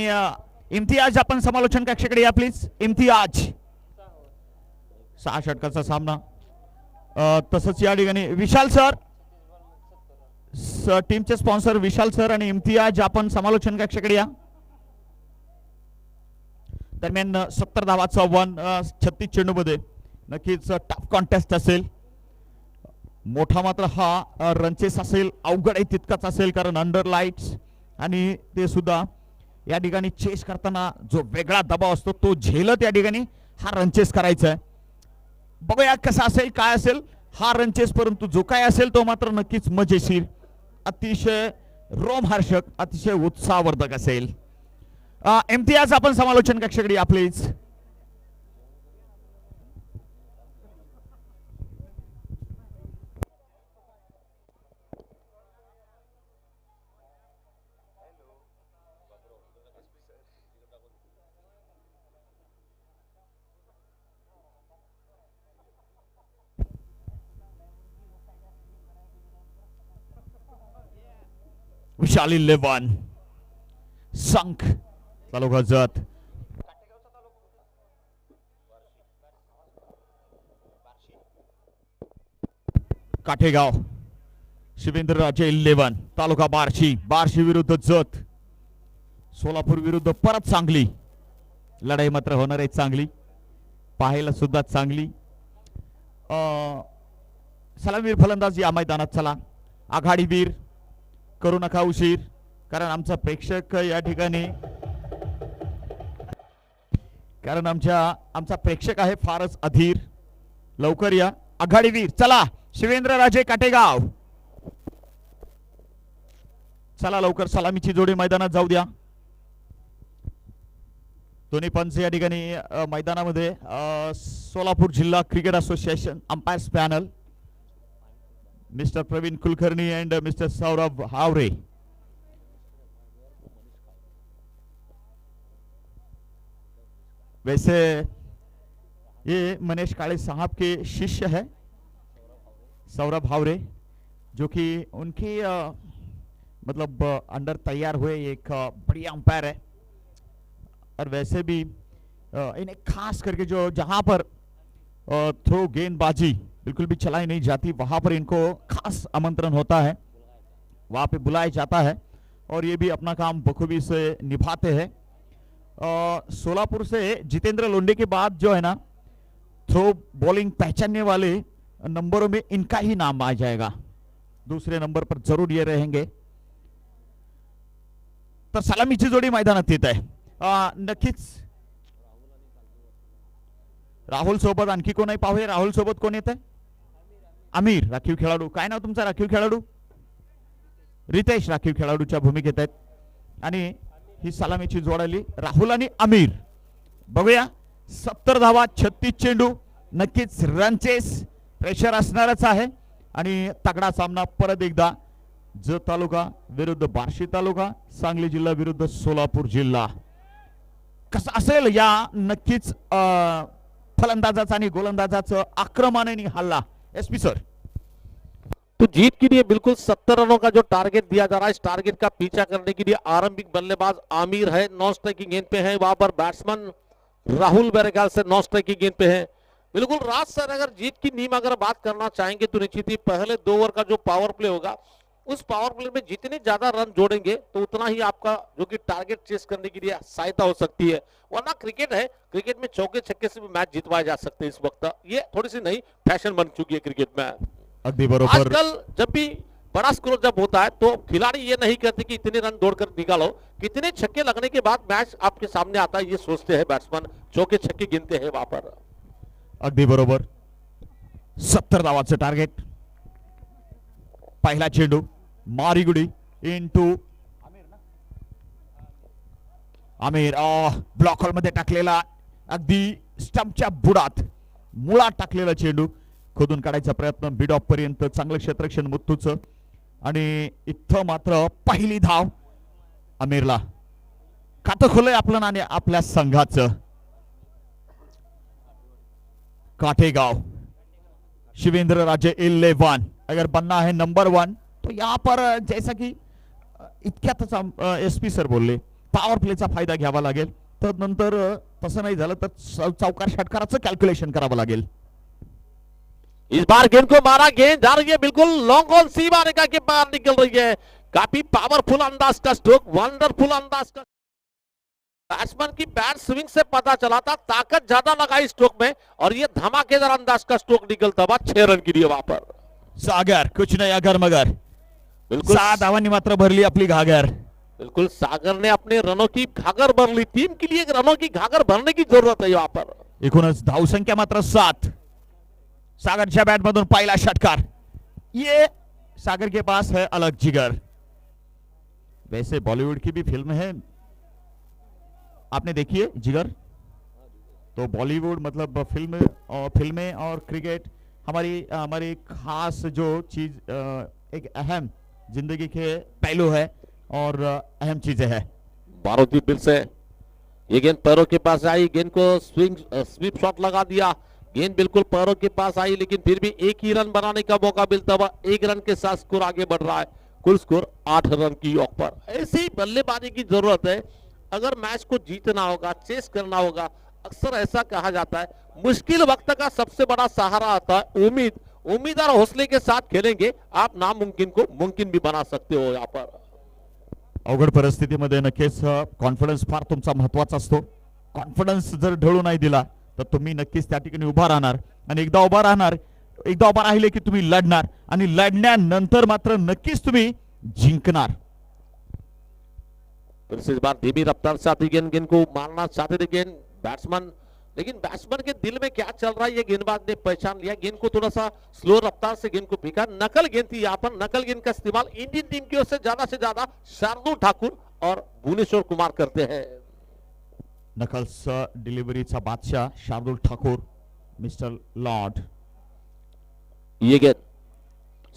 इम्तियाज आपण समालोचन कक्षाकडे या प्लीज. इम्तियाज 6 षटकाचा सामना. तसंच या ठिकाणी विशाल सर, टीमचे स्पॉन्सर विशाल सर आणि इम्तियाज आपण समालोचन कक्षाकडे या. दरम्यान 70 धावाचा 36 चेंडू मध्ये नक्कीच टफ कॉन्टेस्ट असेल. मोठा मात्र हा रनचेस असेल, अवघड आहे तितकाच असेल, कारण अंडर लाईट्स आणि ते सुद्धा या ठिकाणी चेस करताना जो वेगळा दबाव असतो तो झेलत या ठिकाणी हा रनचेस करायचा आहे. बघूया कसा असेल काय असेल हा रनचेस, परंतु जो काय असेल तो मात्र नक्कीच मजेशीर, अतिशय रोमहर्षक, अतिशय उत्साहवर्धक असेल. इम्तियाज आपण समालोचन कक्षाकडे या प्लीज. विशाल 11 संख तालुका जत. काठेगाव शिवेंद्रराजे 11 तालुका बार्शी विरुद्ध जत. सोलापूर विरुद्ध परत सांगली. लढाई मात्र होणार आहे चांगली, पाहायला सुद्धा चांगली. सलामीवीर फलंदाज या मैदानात. चला आघाडीवीर करू नका उशीर, कारण आमचा प्रेक्षक या ठिकाणी आमचा प्रेक्षक आहे फारच अधीर. लवकर या आघाडीवीर. चला शिवेंद्रराजे काटेगाव. चला लवकर सलामीची जोडी मैदानात जाऊ द्या. दोन्ही पंच या ठिकाणी मैदानामध्ये. सोलापूर जिल्हा cricket association umpires panel mister Praveen Kulkarni and mister Saurabh Havre. वैसे ये मनीष काले साहब के शिष्य है सौरभ हावरे, जो कि उनकी मतलब अंडर तैयार हुए एक बढ़िया अंपायर है. और वैसे भी इन्हें खास करके जो जहां पर थ्रो गेंदबाजी बिल्कुल भी चलाई नहीं जाती, वहां पर इनको खास आमंत्रण होता है, वहां पे बुलाया जाता है और ये भी अपना काम बखूबी से निभाते हैं. सोलापुर से जितेंद्र लोंडे के बाद जो है ना, थ्रो बॉलिंग पहचानने वाले नंबरों में इनका ही नाम आ जाएगा. दूसरे नंबर पर जरूर ये रहेंगे. तर सलामीची जोडी मैदानात येत आहे. नक्कीच राहुल सोबत आणखी कोण आहे पाहूया. राहुल सोबत कोण येत आहे? आमिर राखीव खेळाडू. काय नाव तुमचा राखीव खेळाडू? रितेश राखीव खेळाडूच्या भूमिकेत आहेत. आणि ही सलामीची जोड आली राहुल आणि आमिर. बघूया 70 धावा 36 चेंडू. नक्कीच रनचेस प्रेशर असणारच आहे आणि तगडा सामना परत एकदा. जत तालुका विरुद्ध बार्शी तालुका, सांगली जिल्हा विरुद्ध सोलापूर जिल्हा. कसं असेल या नक्कीच फलंदाजाचा आणि गोलंदाजाचं आक्रमणाने हल्ला. एसपी सर, तो जीत के लिए बिल्कुल 70 रनों का जो टारगेट दिया जा रहा है, इस टारगेट का पीछा करने के लिए आरंभिक बल्लेबाज आमिर है, नॉन स्ट्राइकिंग गेंद पे है. वहां पर बैट्समैन राहुल मेरे ख्याल से नॉन स्ट्राइकिंग गेंद पे है. बिल्कुल राज सर, अगर जीत की नींव अगर बात करना चाहेंगे तो निश्चित ही पहले 2 ओवर का जो पावर प्ले होगा, उस पावर प्ले में जितने ज्यादा रन जोड़ेंगे तो उतना ही आपका जो कि टारगेट चेस करने के लिए सहायता हो सकती है. वरना क्रिकेट है, क्रिकेट में चौके छक्के से भी मैच जितवाए जा सकते हैं. इस वक्त ये थोड़ी सी नई फैशन बन चुकी है क्रिकेट में. अगदी बरोबर. आजकल जब भी बड़ा स्कोर जब होता है तो खिलाड़ी ये नहीं कहते कि इतने रन दौड़कर निकालो, कितने छक्के लगने के बाद मैच आपके सामने आता है, ये सोचते हैं बैट्समैन, चौके छक्के गिनते हैं वहां पर. अगदी बरोबर. 70 धावाचं टार्गेट. पहिला चेंडू मारिगुडी इनटू आमिर. ब्लॉक होल मध्ये टाकलेला, अगदी स्टंपच्या बुडात मुळात टाकलेला चेंडू खोदून काढायचा प्रयत्न मिड ऑफ पर्यंत. चांगलं क्षेत्ररक्षण मुत्तूचं आणि इथं मात्र पहिली धाव आमिरला. खातं खुलंय आपलं आणि आपल्या संघाचं. काटेगाव शिवेंद्रराजे 11. अगर बनना है नंबर 1 तो यहाँ पर जैसा कि इतक्यातच एसपी सर बोलले, पॉवर प्लेचा फायदा घ्यावा लागेल. तर नंतर तसं नाही झालं तर चौकार षटकाराचं कॅल्क्युलेशन करावं लागेल. इस बार गेंद को मारा, गेंद जा रही है बिल्कुल लॉन्ग ऑन सीमा रेखा के बाहर निकल रही है. काफी पावरफुल अंदाज का स्ट्रोक, वंडरफुल अंदाज का. बैट्समैन की बैट स्विंग से पता चला था ताकत ज्यादा लगा इस स्ट्रोक में और ये धमाकेदार अंदाज का स्ट्रोक निकलता हुआ 6 रन के लिए वहां पर. सागर कुछ नहीं अगर मगर. बिल्कुल 7 धावांनी मात्र भरली आपली घागर. बिल्कुल सागर ने अपने रनों की घागर भर ली. टीम के लिए रनों की घागर भरने की जरूरत है वहां पर. एकूणच धावसंख्या मात्र 7. सागरच्या बैट मधून पहला षटकार. ये सागर के पास है अलग जिगर. वैसे बॉलीवुड की भी फिल्म है, आपने देखी है जिगर? तो बॉलीवुड मतलब फिल्में और क्रिकेट हमारी खास जो चीज एक अहम जिंदगी के पहलू है और अहम चीजें है. मारुति फिर से ये गेंद पैरों के पास आई, गेंद को स्वीप शॉट लगा दिया. गेंद बिल्कुल पैरों के पास आई लेकिन फिर भी एक ही रन बनाने का मौका मिलता हुआ 1 रन के साथ स्कोर आगे बढ़ रहा है. कुल स्कोर 8 रन की औक पर. ऐसी ही बल्लेबाजी की जरूरत है. अगर मैच को जीतना होगा, चेस करना होगा. अक्सर ऐसा कहा जाता है मुश्किल वक्त का सबसे बड़ा सहारा आता है उम्मीद. उम्मीदवार हौसले के साथ खेलेंगे आप नामुमकिन को मुमकिन भी बना सकते हो यहाँ पर। अवघड परिस्थितीमध्ये नक्कीच कॉन्फिडन्स फार तुमचा महत्वाचा असतो. कॉन्फिडन्स जर ढळू नाही दिला तर तुम्ही नक्कीच त्या ठिकाणी उभा राहणार आणि एकदा उभा राहिले की तुम्ही लढणार आणि लढण्यानंतर मात्र नक्कीच तुम्ही जिंकणार. फिर से इस बार धीमी रफ्तार से आती गेंद को मारना चाहते थे गेंद बैट्समैन, लेकिन बैट्समैन के दिल में क्या चल रहा है ये गेंदबाज ने पहचान लिया. गेंद को थोड़ा सा स्लो रफ्तार से गेंद को फेंका. नकल गेंद थी यहाँ पर. नकल गेंद का इस्तेमाल इंडियन टीम की ओर से ज्यादा शार्दुल ठाकुर और भुवनेश्वर कुमार करते हैं. नकल्स डिलीवरीचा बादशाह शार्दुल ठाकुर, मिस्टर लॉर्ड. ये गेंद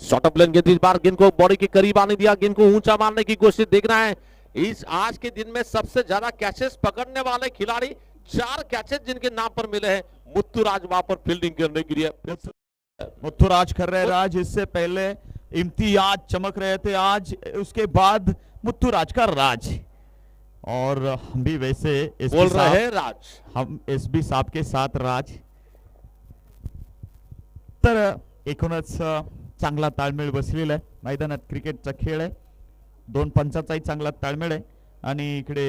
शॉर्ट ऑफ लेन गेंद, इस बार गेंद को बॉडी के करीब आने दिया. गेंद को ऊंचा मारने की कोशिश देखना है. इस आज के दिन में सबसे ज्यादा कैचेस पकड़ने वाले खिलाड़ी 4 कैचेस जिनके नाम पर मिले हैं. मुत्तुराज वहां पर फील्डिंग करने के लिए. मुत्तुराज कर रहे राज. इससे पहले इम्तियाज चमक रहे थे, आज उसके बाद मुत्तुराज का राज. और हम भी वैसे बोल रहे हैं राज, हम एसबी साहब के साथ राज. तर एकूणच चांगला ताळमेळ बसलेला आहे. मैदानात क्रिकेटचा खेळ आहे. 2 पंचाचाही चांगला ताळमेळ आहे आणि इकडे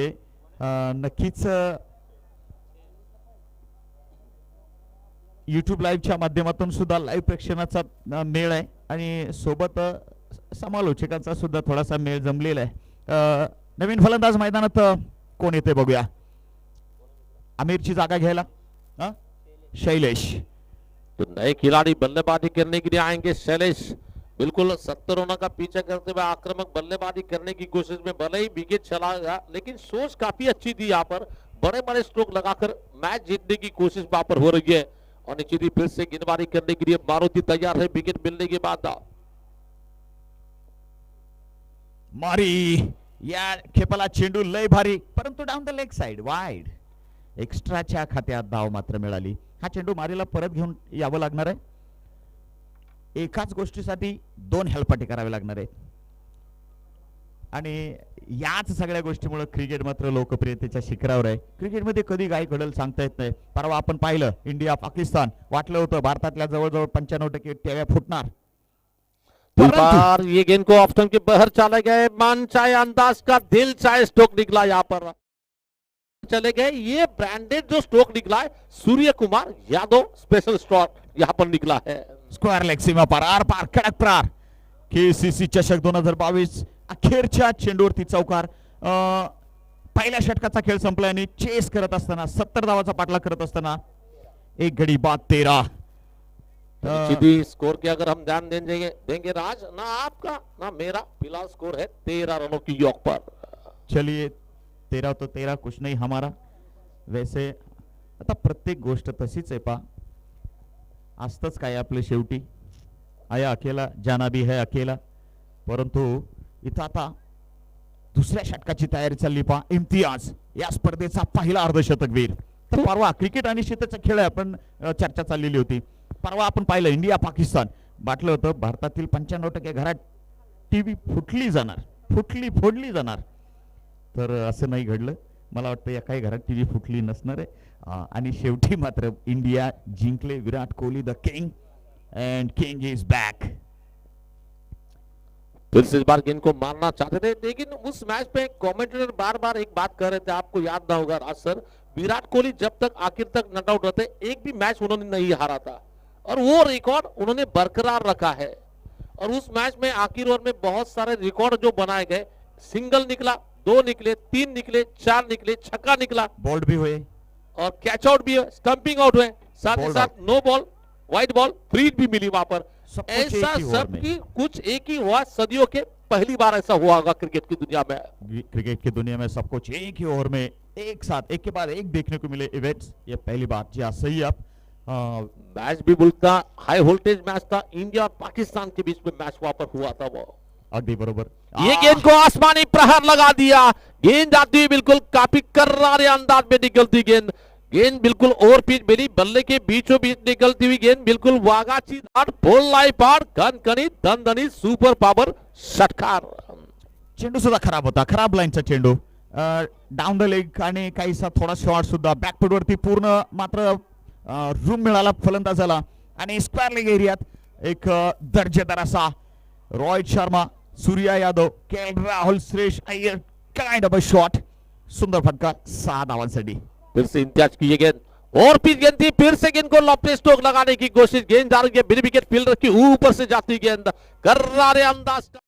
नक्कीच YouTube लाईव्हच्या माध्यमातून सुद्धा लाईव्ह प्रेक्षणाचा मेळ आहे आणि सोबत समालोचकांचा सुद्धा थोडासा मेळ जमलेला आहे. नवीन फलंदाज मैदानात कोण येते बघूया. आमिरची जागा घ्यायला शैलेश. तो नए खिलाड़ी बल्लेबाजी करने के लिए आएंगे. शैलेश बिल्कुल 70 रनों का पीछा करते हुए आक्रामक बल्लेबाजी करने की कोशिश में, भले ही विकेट चला गया लेकिन सोच काफी अच्छी थी. यहाँ पर बड़े बड़े स्ट्रोक लगाकर मैच जीतने की कोशिश वहां पर हो रही है. और निश्चित ही फिर से गेंदबाजी करने के लिए मारुति तैयार है विकेट मिलने के बाद. मारी या खेपाला चेंडू लय भारी, परंतु down the leg side wide. एक्स्ट्राच्या खात्यात धाव मात्र मिळाली. हा चेंडू मारीला परत घेऊन यावं लागणार आहे. एकाच गोष्टीसाठी 2 हेलपाटे करावे लागणार आहेत आणि याच सगळ्या गोष्टीमुळे क्रिकेट मात्र लोकप्रियतेच्या शिखरावर आहे. क्रिकेटमध्ये कधी काय घडेल सांगता येत नाही. परवा आपण पाहिलं इंडिया पाकिस्तान, वाटलं होतं भारतातल्या जवळजवळ 95% टेव्या फुटणार. बार ये गेंद को ऑप्शन के बाहर चले गए. मन चाहे अंदाज का दिल चाहे स्ट्रोक निकला. यहाँ पर चले गए. ये ब्रांडेड जो स्ट्रोक निकला है सूर्य कुमार यादव स्पेशल स्ट्रोक यहाँ पर निकला है. स्क्वेअर लेग सीमा पार, आर पार, कडक प्रार. KCC चषक 2022 अखेरच्या चेंडूवरती चौकार. पहिल्या षटकाचा खेळ संपला आणि चेस करत असताना 70 धावाचा पाठलाग करत असताना 1 गडी बाद 13. सीधी स्कोर के अगर हम ध्यान देंगे राज, ना आपका ना मेरा फिलहाल स्कोर है 13 रनों की योग पर. चलिए 13 तो 13, कुछ नहीं हमारा. वैसे आता प्रत्येक गोष्ट तशीच आहे पा. असतच काय आपलं शेवटी आया अकेला जाना भी है अकेला. परंतु इथं आता दुसऱ्या षटकाची तयारी चालली पा. इम्तियाज या स्पर्धेचा पहिला अर्धशतकवीर. तर परवा क्रिकेट आणि शेतीचा खेळ आहे, आपण चर्चा चाललेली होती. परवा आपण पाहिलं इंडिया पाकिस्तान, वाटलं होतं भारतातील 95% घरात टीव्ही फोडली जाणार. तर असं नाही घडलं. मला वाटतं या काही घरात टीव्ही फुटली नसणार आहे. आणि शेवटी मात्र इंडिया जिंकले. Virat Kohli the king and king is back. फिर से इस बार गेंद को मारना चाहते थे, लेकिन उस मैच में कमेंटेटर बार बार एक बात कर रहे थे, आपको याद ना होगा राज सर, विराट कोहली जब तक आखिर तक नॉट आउट रहते एक भी मैच उन्होंने नहीं हारा था और वो रिकॉर्ड उन्होंने बरकरार रखा है. और उस मैच में आखिर ओवर में बहुत सारे रिकॉर्ड जो बनाए गए, सिंगल निकला, 2 निकले, 3 निकले, 4 निकले, छक्का निकला, बोल्ड भी हुए और कैच आउट भी, स्टंपिंग आउट हुए, साथ ही साथ no ball, white ball, free भी मिली वहां पर. ऐसा सब की कुछ एक ही हुआ. सदियों के पहली बार ऐसा हुआ होगा क्रिकेट की दुनिया में. क्रिकेट की दुनिया में सब कुछ एक ही ओवर में एक साथ एक के बाद एक देखने को मिले इवेंट्स. ये पहली बात. जी हाँ सही आप. मैच भी बोलता हाई वोल्टेज मैच था. इंडिया और पाकिस्तान के बीच में मैच वहां पर हुआ था वो. अगदी बरोबर. ये गेंद को आसमानी प्रहार लगा दिया. गेंद जाती हुई बिल्कुल काफी कर्रारे अंदाज में निकलती गेंद. गेंद बिल्कुल ओवर पिच मिली, बल्ले के बीचों बीच निकलती हुई गेंद बिल्कुल वागाची धाट, बोललाई पार, कणकणी दणदणी सुपर पावर षटकार. चेंडू सुद्धा खराब होता, खराब लाईनचा चेंडू. डाऊन द लेग आणि काहीसा थोडा शॉट सुद्धा बॅकफूट वरती पूर्ण मात्र रूम मिळाला फलंदाजाला आणि स्क्वेअर लेग एरियात एक दर्जेदार असा Rohit Sharma, Surya Yadav, Rahul, Shreyas Iyer, kind of a shot, सुंदर फटका 6 धावांसाठी. फिर से इम्तियाज की ये गेंद और पिच गेंद थी, फिर से गेंद को लॉफ्टी स्ट्रोक लगाने की कोशिश, गेंद जा रही है बिना विकेट फील्डर की ऊपर से जाती गेंद, कर्रारे अंदाज का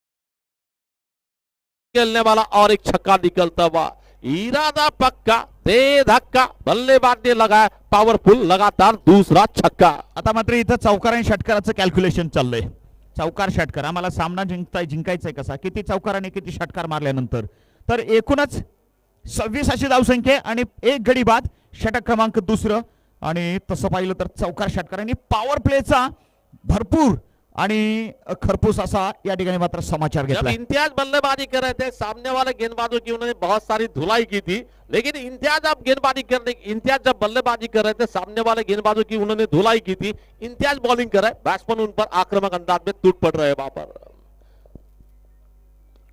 खेलने वाला और एक छक्का निकलता हुआ, इरादा पक्का, दे धक्का, बल्लेबाज ने लगाया पॉवरफुल लगातार दूसरा छक्का. आता मात्र इथं चौकार आणि षटकाराचं कॅल्क्युलेशन चाललंय. चौकार षटकार आम्हाला सामना जिंकायचा आहे कसा, किती चौकार आणि किती षटकार मारल्यानंतर. तर एकूणच 26 अशी धावसंख्या आणि एक गडी बाद, षटक क्रमांक दुसरं. आणि तसं पाहिलं तर चौकार षटकार आणि पॉवर प्लेचा भरपूर आणि खरपूस असा या ठिकाणी मात्र समाचार जब घेतला. इम्तियाज बल्लेबाजी कर रहे थे सामने वाले गेंदबाजों की उन्होंने बहुत सारी धुलाई की थी, लेकिन इम्तियाज जब बल्लेबाजी कर रहे थे सामने वाले गेंदबाजों की उन्होंने धुलाई की थी, इम्तियाज बॉलिंग कर रहे, बैट्समैन उन पर आक्रामक अंदाज में टूट पड़ रहे हैं वहां पर.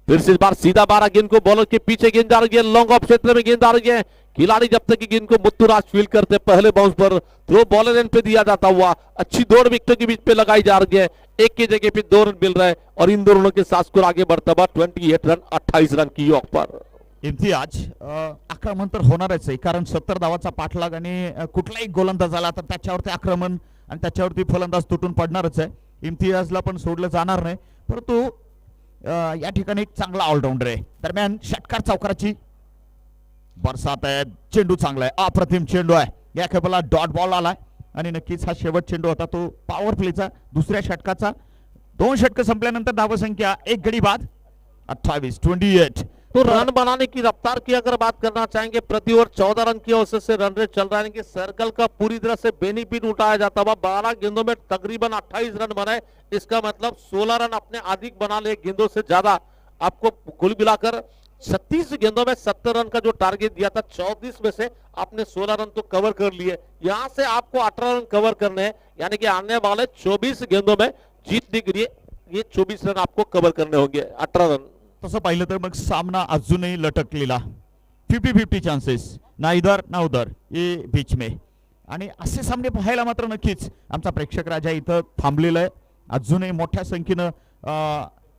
फिर से इस बार सीधा 12 गेंद को बॉलर के पीछे गेंद जा रही है, लॉन्ग ऑफ क्षेत्र में गेंद आ रही है. खिलाड़ी जब तक की गेंद को मुत्तुराज फील्ड करते पहले बाउंस पर थ्रो बॉलर एंड पे दिया जाता हुआ, अच्छी दौड़ विकेटों के बीच पे लगाई जा रही है. एक की जगह पे 2 रन मिल रहे हैं और इन दोनों के साथ स्कोर आगे बढ़ता हुआ 28 रन 28 रन की योग पर. इम्तियाज आक्रमण तर होणारच आहे, कारण 70 धावाचा पाठलाग आणि कुठलाही गोलंदाज आला तर त्याच्यावरती आक्रमण आणि त्याच्यावरती फलंदाज तुटून पडणारच आहे. इम्तियाजला पण सोडलं जाणार नाही, परंतु या ठिकाणी एक चांगला ऑलराऊंडर आहे. दरम्यान षटकार चौकाराची बरसात आहे, चेंडू चांगला आहे, अप्रतिम चेंडू आहे. या खेळाला डॉट बॉल आलाय आणि नक्कीच हा शेवट चेंडू होता तो पॉवर प्लेचा दुसऱ्या षटकाचा. 2 षटक संपल्यानंतर धावसंख्या एक गडी बाद 28. तो रन बनाने की रफ्तार की अगर बात करना चाहेंगे, प्रति ओवर 14 रन की औसत से रन रेट चल रहा है कि सर्कल का पूरी तरह से बेनिफिट उठाया जाता हुआ 12 गेंदों में तकरीबन 28 रन बनाए. इसका मतलब 16 रन अपने अधिक बना ले गेंदों से ज्यादा. आपको कुल मिलाकर 36 गेंदों में 70 रन का जो टारगेट दिया था, 34 में से आपने 16 रन तो कवर कर लिए. यहां से आपको 18 रन कवर करने हैं, यानी कि आने वाले 24 गेंदों में जीतने के लिए ये 24 रन आपको कवर करने होंगे. 18 रन. तसं पाहिलं तर मग सामना अजूनही लटकलेला, 50-50 चान्सेस, ना इधर ना उधर ये बीच में. आणि असे सामने पाहायला मात्र नक्कीच आमचा प्रेक्षक राजा इथं थांबलेला आहे. अजूनही मोठ्या संख्येनं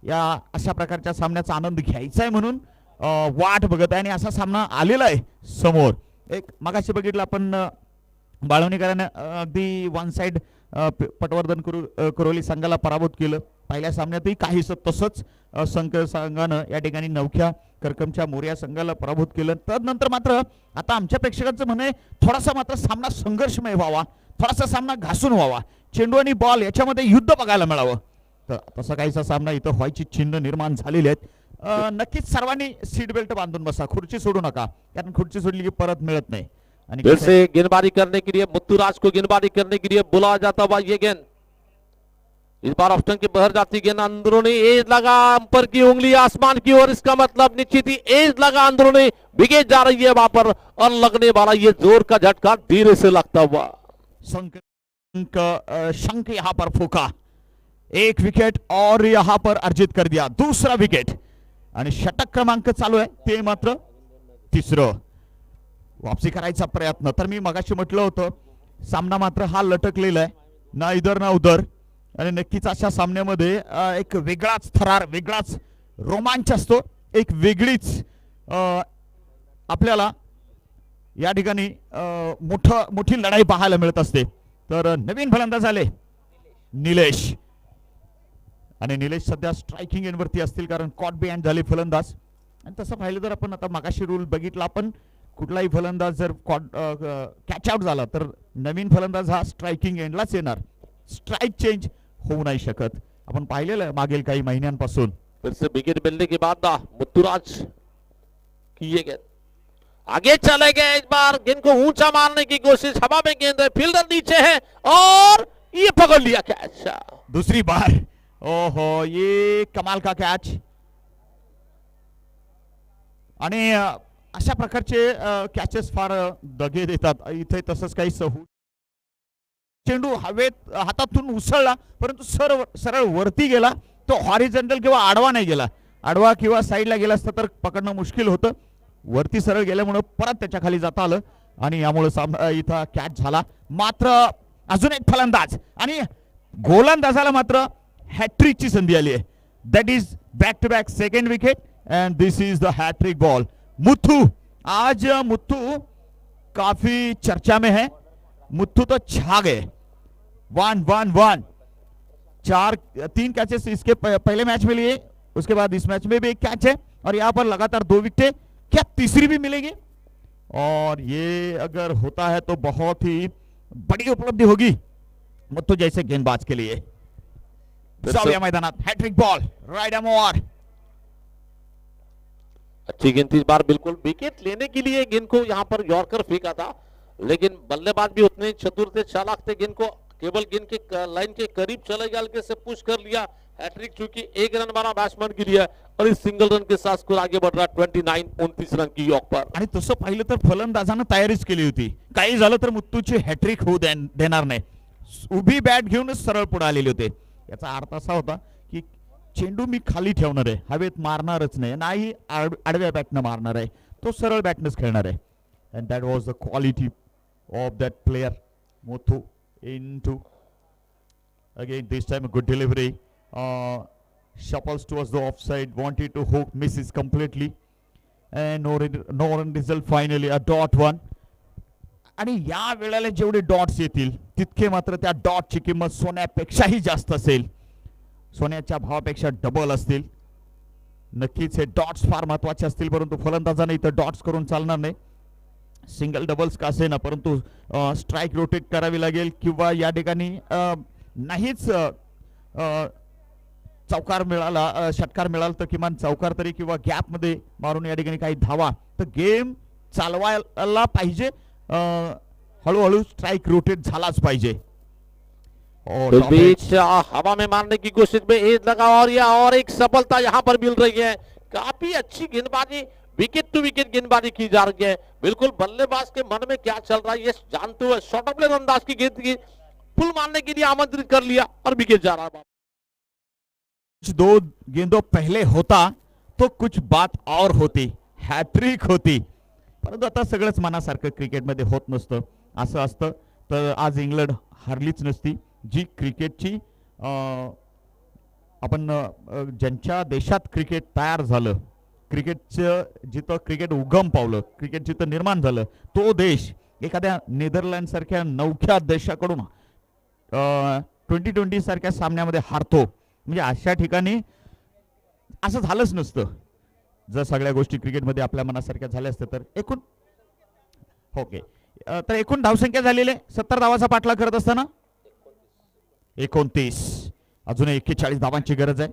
या अशा प्रकारच्या सामन्याचा आनंद घ्यायचा आहे म्हणून वाट बघत आहे आणि असा सामना आलेला आहे समोर. एक मगाशी बघितलं आपण बाळवणीकरांना अगदी वन साइड पटवर्धन कुरोली संघाला पराभूत केलं. पहिल्या सामन्यातही काहीच तसंच संघानं या ठिकाणी नवख्या करकमच्या मोर्या संघाला पराभूत केलं. त्यानंतर मात्र आता आमच्या प्रेक्षकांचं म्हणणं आहे थोडासा मात्र सामना संघर्षमय व्हावा, थोडासा सामना घासून व्हावा, चेंडू आणि बॉल याच्यामध्ये युद्ध बघायला मिळावं. तर तसा काहीसा सामना इथं व्हायची चिन्ह निर्माण झालेली आहेत. नक्कीच सर्वांनी सीट बेल्ट बांधून बसा, खुर्ची सोडू नका, कारण खुर्ची सोडली की परत मिळत नाही. आणि फिर से गेंदबाजी करने के लिए मुत्तुराज को गेंदबाजी करने के लिए बुलाया जाता हुआ ये गेंद इस बार ऑप्शन के बाहर जाती गेंद, अंदरूनी एज लगा, अंपर की उंगली आसमान की ओर, इसका मतलब निश्चित ही एज लगा, अंदरूनी विकेट जा रही है वहां पर और लगने वाला ये जोर का झटका धीरे से लगता हुआ. शंक यहां पर फूका, एक विकेट और यहां पर अर्जित कर दिया, दूसरा विकेट. आणि षटक क्रमांक चालू आहे ते मात्र तिसरं. वापसी करायचा प्रयत्न. तर मी मगाशी म्हटलं होतं सामना मात्र हा लटकलेला आहे, ना इधर ना उधर. आणि नक्कीच अशा सामन्यामध्ये एक वेगळाच थरार, वेगळाच रोमांच असतो, एक वेगळीच आपल्याला या ठिकाणी मोठी लढाई पाहायला मिळत असते. तर नवीन फलंदाज आले निलेश, आणि निलेश सध्या स्ट्रायकिंग एंडवरती असतील कारण कॉट बिहाइंड झाले फलंदाज. आणि तसं पाहिलं तर आपण आता मागाशी रूल बघितला, आपण कुठलाही फलंदाज जर कॅच आउट झाला तर नवीन फलंदाज हा स्ट्रायकिंग एंडलाच येणार, स्ट्राइक चेंज होऊ नाही शकत. आपण पाहिलेलं आहे मागील काही महिन्यांपासून. फिर से विकेट मिलने के बाद मुत्तुराज की ये गेंद आगे चले गए, इस बार गेंद को ऊंचा मारने की कोशिश, हवा में गेंद है, फील्डर नीचे है और ये पकड़ लिया कैच. दूसरी बार ओहो, ये कमाल का कैच. आणि अशा प्रकारचे कॅचेस फार दगे देतात. इथे तसंच काही चेंडू हवेत हातातून उसळला परंतु सरळ वरती गेला, तो हॉरिझॉन्टल किंवा आडवा नाही गेला. आडवा किंवा साईडला गेला असता तर पकडणं मुश्किल होतं, वरती सरळ गेल्यामुळे परत त्याच्या खाली जाता आलं आणि यामुळे इथं कॅच झाला. मात्र अजून एक फलंदाज आणि गोलंदाजाला मात्र हॅट्रिकची संधी आली आहे. That is back to back second wicket and this is the hattrick ball. Muthu, आज मुथू काफी चर्चा में है. मुथू तो छा गए. 1-1-1 3 कैचेस इसके पहले मैच में लिए, उसके बाद इस मैच में भी एक कैच है और यहाँ पर लगातार 2 विकेटें. क्या तीसरी भी मिलेगी? और ये अगर होता है तो बहुत ही बड़ी उपलब्धि होगी मुथू जैसे गेंदबाज के लिए. जाऊया मैदानात. हॅट्रिक बॉल राइट मोर. अच्छी गेंद थी इस बार, बिल्कुल विकेट लेने के लिए गेंद को यहाँ पर यॉर्कर फेंका था, लेकिन बल्लेबाज भी उतने चतुर थे, चालाक थे. गेंद को केवल गेंद के लाइन के करीब चले गया, हल्के से पुश कर लिया. हैट्रिक चूंकि 1 रन मारा बैट्समैन के लिए और इस सिंगल रन के साथ स्कोर आगे बढ़ रहा 29 रन की यॉर्क पर. आणि तसं पाहिलं तर फलंदाजानं तयारीच केली होती. काही झालं तर मुत्तूची हॅट्रिक होऊ देणार नाही. उभी बॅट घेऊनच सरळ पुढे आलेले होते. याचा अर्थ असा होता की चेंडू मी खाली ठेवणार आहे, हवेत मारणारच नाही आडव्या बॅटनं मारणार आहे, तो सरळ बॅटनच खेळणार आहे. And that was the quality of that player Muthu. into again this time a good delivery, shuffles towards the offside, wanted to hook, misses completely and no run result. Finally a dot one. आणि या वेळेला जेवढे dots येतील तितके मात्र त्या डॉटची किंमत सोन्यापेक्षाही जास्त असेल. सोन्याच्या भावापेक्षा डबल असतील. नक्कीच हे डॉट्स फार महत्वाचे असतील, परंतु फलंदाजाने इथं डॉट्स करून चालणार नाही. सिंगल डबल्स का असेना, परंतु स्ट्राइक रोटेट करावी लागेल किंवा या ठिकाणी नाहीच चौकार मिळाला, षटकार मिळाला तर किमान चौकार तरी किंवा गॅप मध्ये मारून या ठिकाणी काही धावा तर गेम चालवायला पाहिजे. हळूहळू स्ट्राइक रोटेट झालाच पाहिजे. इस बीच हवा में मारने की कोशिश में एज लगा और एक सफलता यहाँ पर मिल रही है. काफी अच्छी गेंदबाजी, विकेट टू विकेट गेंदबाजी की जा रही है. बिल्कुल बल्लेबाज के मन में क्या चल रहा है ये जानते हुए शॉर्ट ऑफ लेग अंदाज की गेंद की पुल मारने के लिए आमंत्रित कर लिया और विकेट जा रहा है. 2 गेंदों पहले होता तो कुछ बात और होती, हॅट्रिक होती. परंतु आता सगळंच मनासारखं क्रिकेटमध्ये होत नसतं. असं असतं तर आज इंग्लंड हारलीच नसती. जी क्रिकेटची आपण ज्यांच्या देशात क्रिकेट तयार झालं, क्रिकेटचं जिथं क्रिकेट उगम पावलं, क्रिकेट जिथं निर्माण झालं, तो देश एखाद्या नेदरलँड सारख्या नवख्या देशाकडून 2020 सारख्या सामन्यामध्ये हारतो म्हणजे अशा ठिकाणी असं झालंच नसतं. जर सगळ्या गोष्टी क्रिकेटमध्ये आपल्या मनासारख्या झाल्या असत्या तर एकूण ओके तर एकूण धावसंख्या झालेले 70 धावाचा पाठलाग करत असताना 29, अजून 41 धावांची गरज आहे.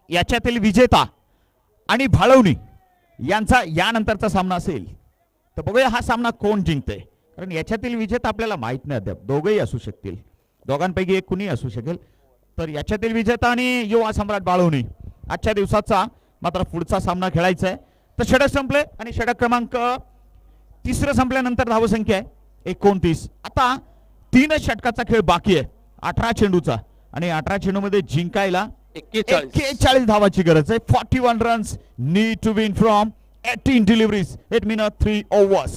याच्यातील विजेता आणि भाळवणी यांचा यानंतरचा सामना असेल तर बघूया हा सामना कोण जिंकते. कारण याच्यातील विजेता आपल्याला माहित नाही अद्याप, दोघेही असू शकतील, दोघांपैकी एक कुणी असू शकेल. तर याच्यातील विजेता आणि युवा सम्राट भाळवणी आजच्या दिवसाचा मात्र पुढचा सामना खेळायचा आहे. तर षटक संपले आणि षटक क्रमांक 3 संपल्यानंतर धावसंख्या आहे 29. आता 3 षटकाचा खेळ बाकी आहे 18 चेंडूचा आणि 18 चेंडूमध्ये जिंकायला 41 धावाची गरज आहे. 41 runs need to win from 18 deliveries. It mean 3 overs.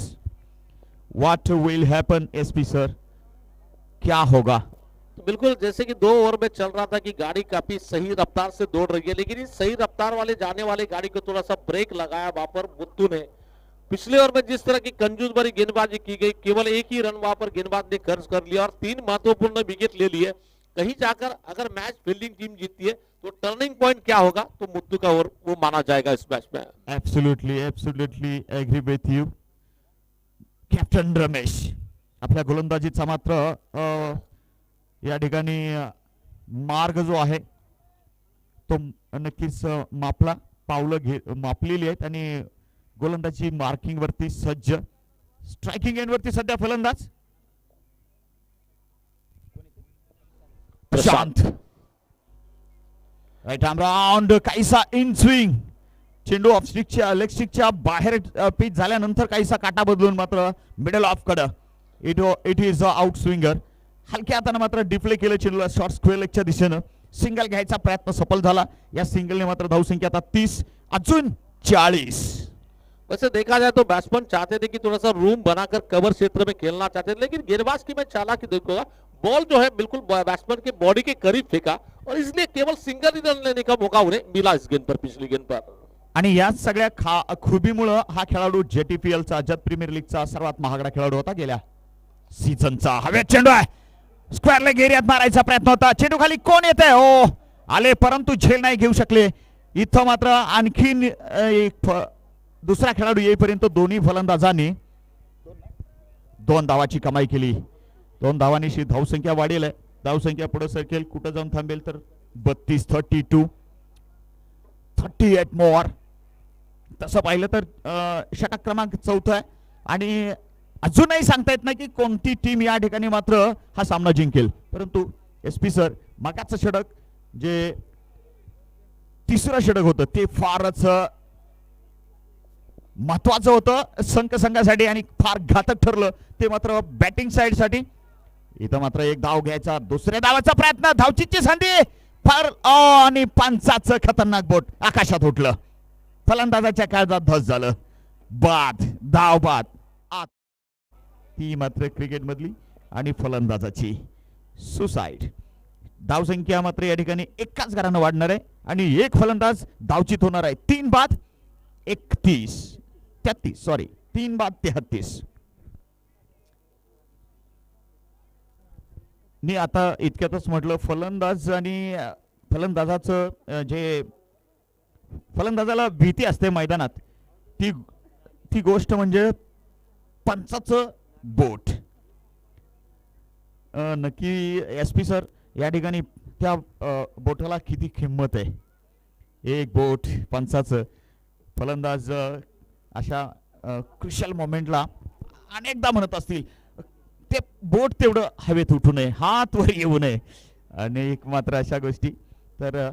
What will happen SP sir, क्या होगा? तो बिल्कुल जैसे कि 2 ओवर में चल रहा था कि गाड़ी काफी सही रफ्तार से दौड़ रही है, लेकिन इस सही रफ्तार वाले जाने वाले गाड़ी को थोड़ा सा ब्रेक लगाया वहां पर मुत्तू ने. पिछले ओवर में जिस तरह की कंजूस भरी गेंदबाजी की गई, केवल एक ही रन वहां पर गेंदबाज ने खर्च कर लिया और 3 महत्वपूर्ण विकेट ले लिए. कहीं जाकर अगर मैच फील्डिंग टीम जीतती है तो टर्निंग पॉइंट क्या होगा, तो मुत्तू का ओवर वो माना जाएगा इस मैच में. Absolutely agree with you captain Ramesh. आपल्या गोलंदाजीचा मात्र या ठिकाणी मार्ग जो आहे तो नक्कीच मापलेली आहेत आणि गोलंदाजी मार्किंग वरती सज्ज. स्ट्रायकिंग एंड वरती सध्या फलंदाज प्रशांत. राईट आर्म राउंड, काहीसा इन स्विंग, चेंडू ऑफ स्टिकच्या लेग स्टिकच्या बाहेर पिच झाल्यानंतर काहीसा काटा बदलून मात्र मिडल ऑफ कडे इट इज आउट स्विंगर. हलक्या हाताने मात्र डिफ्ले केलं चेंडूला शॉर्ट स्क्वेअर लेगच्या दिशेनं. सिंगल घ्यायचा प्रयत्न सफल झाला. या सिंगलने मात्र धावसंख्या आता 30 अजून 40. वैसे देखा जाए तो बैट्समैन चाहते थे कि थोड़ा सा रूम बनाकर कवर क्षेत्र में खेलना चाहते थे, लेकिन गेंदबाज की मैं चालाकी देखूंगा, बॉल जो है बिल्कुल बैट्समैन के बॉडी के करीब फेंका और इसलिए केवल सिंगल ही रन लेने का मौका उन्हें मिला इस गेंद पर, पिछली गेंद पर। आणि या सगळ्या खुबीमुळे हा खेळाडू JTPL चा जत प्रीमियर लीगचा सर्वात महागडा खेळाडू होता गेल्या सीझनचा। हवेत चेंडू आहे, स्क्वेअर लेग एरियात मारायचा प्रयत्न होता, चेंडू खाली कोण येते हो आले परंतु झेल नाही घेऊ शकले। इथं मात्र आणखीन एक दुसरा खेळाडू येईपर्यंत दोन्ही फलंदाजांनी 2 धावाची कमाई केली। 2 धावांनी धावसंख्या वाढेल आहे, धावसंख्या पुढे सरकेल, कुठं जाऊन थांबेल तर 32, 32, 38 मोर। तसं पाहिलं तर षटक क्रमांक 4 आहे आणि अजूनही सांगता येत नाही की कोणती टीम या ठिकाणी मात्र हा सामना जिंकेल, परंतु SP सर मगाचं षटक जे तिसरं षटक होतं ते फारच महत्वाचं होतं संघासाठी आणि फार घातक ठरलं ते मात्र बॅटिंग साइड साठी। इथं मात्र एक धाव घ्यायचा, दुसऱ्या धावाचा प्रयत्न, धावचीची संधी फार आणि पंचाचं खतरनाक बोट आकाशात उठलं, फलंदाजाच्या काळजात धस झालं, बाद, धाव बाद। ती मात्र क्रिकेट मधली आणि फलंदाजाची सुसाईड। धावसंख्या मात्र या ठिकाणी एकाच घरानं वाढणार आहे आणि एक फलंदाज धावचित होणार आहे। 3 बाद 33 सॉरी 3 बाद 33। मी आता इतक्यातच म्हटलं फलंदाज आणि फलंदाजाचं जे फलंदाजाला भीती असते मैदानात ती गोष्ट म्हणजे पंचाचं बोट। नक्की SP सर या ठिकाणी त्या बोटाला किती किंमत आहे? एक बोट पंचाचं, फलंदाज अशा क्रुशियल मोमेंटला अनेकदा म्हणत असतील ते बोट तेवढं हवेत उठू नये, हात वर येऊ नये, अनेक मात्र अशा गोष्टी। तर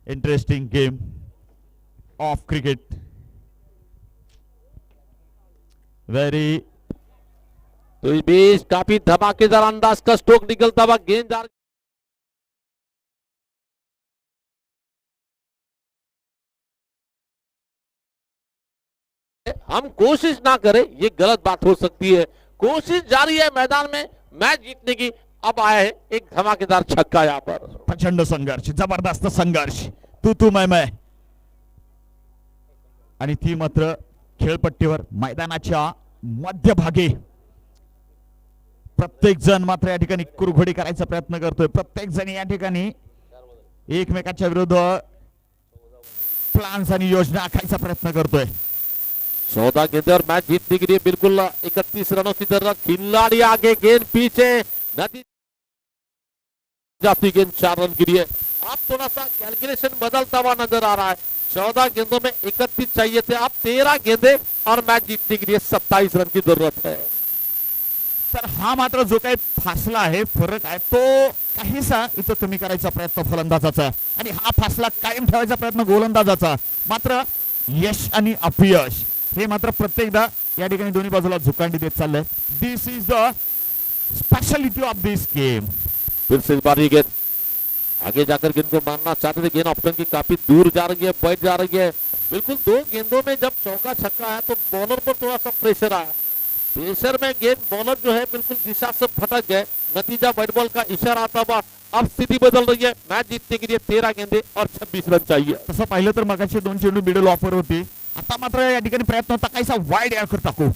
interesting game of cricket, very तो इस बीच काफी धमाकेदार अंदाज का स्ट्रोक निकलता हुआ गेंद हम कोशिश ना करें ये गलत बात हो सकती है, कोशिश जारी है मैदान में मैच जीतने की। अब आया है एक धमाकेदार छक्का, यहाँ पर प्रचंड संघर्ष, जबरदस्त संघर्ष, तू मैं आणि ती मात्र खेळपट्टीवर मैदानाच्या मध्यभागी प्रत्येक जण मात्र या ठिकाणी कुरघोडी करायचा प्रयत्न करतोय, प्रत्येक जण या ठिकाणी एकमेकाच्या विरुद्ध प्लान्स आणि योजना आखायचा प्रयत्न करतोय। 14 गेंदे और मैच जीतने के लिए बिल्कुल 31 रनों की जरूरत, खिलाड़ी आगे गेंद पीछे, नतीजा जाती गेंद 4 रन के लिए। अब थोड़ा सा कैलकुलेशन बदलता हुआ नजर आ रहा है, 14 गेंदों में 31 चाहिए थे, अब 13 गेंदे और मैच जीतने के लिए 27 रन की जरूरत है। तर हा मात्र जो काही फासला आहे, फरक आहे, तो काहीसा इथं कमी करायचा प्रयत्न फलंदाजाचा आणि हा फासला कायम ठेवायचा प्रयत्न गोलंदाजाचा। मात्र यश आणि अपयश हे मात्र प्रत्येकदा या ठिकाणी दोन्ही बाजूला झुकांडी देत चाललंय। This is the speciality of this game. फिर से बारी गेंद आगे जाकर गेंद को मारना चाहते थे, गेंद ऑप्शन की काफी दूर जा रही है, बैठ जा रही है। बिल्कुल 2 गेंदों में जब चौका छक्का आया तो बॉलर पर थोड़ा सा प्रेशर आया, प्रेशर में गेंद बॉलर जो है बिल्कुल दिशा से भटक गए, नतीजा बैट बॉल का इशारा आता हुआ। अब स्थिति बदल रही है, मैच जीतने के लिए 13 गेंदे और 26 रन चाहिए। तसं पाहिलं तर मगाशी 2 चेंडू मिडल ऑफर होती, आता मात्र या ठिकाणी प्रयत्न होता काहीसा वाईड एअर टाकू।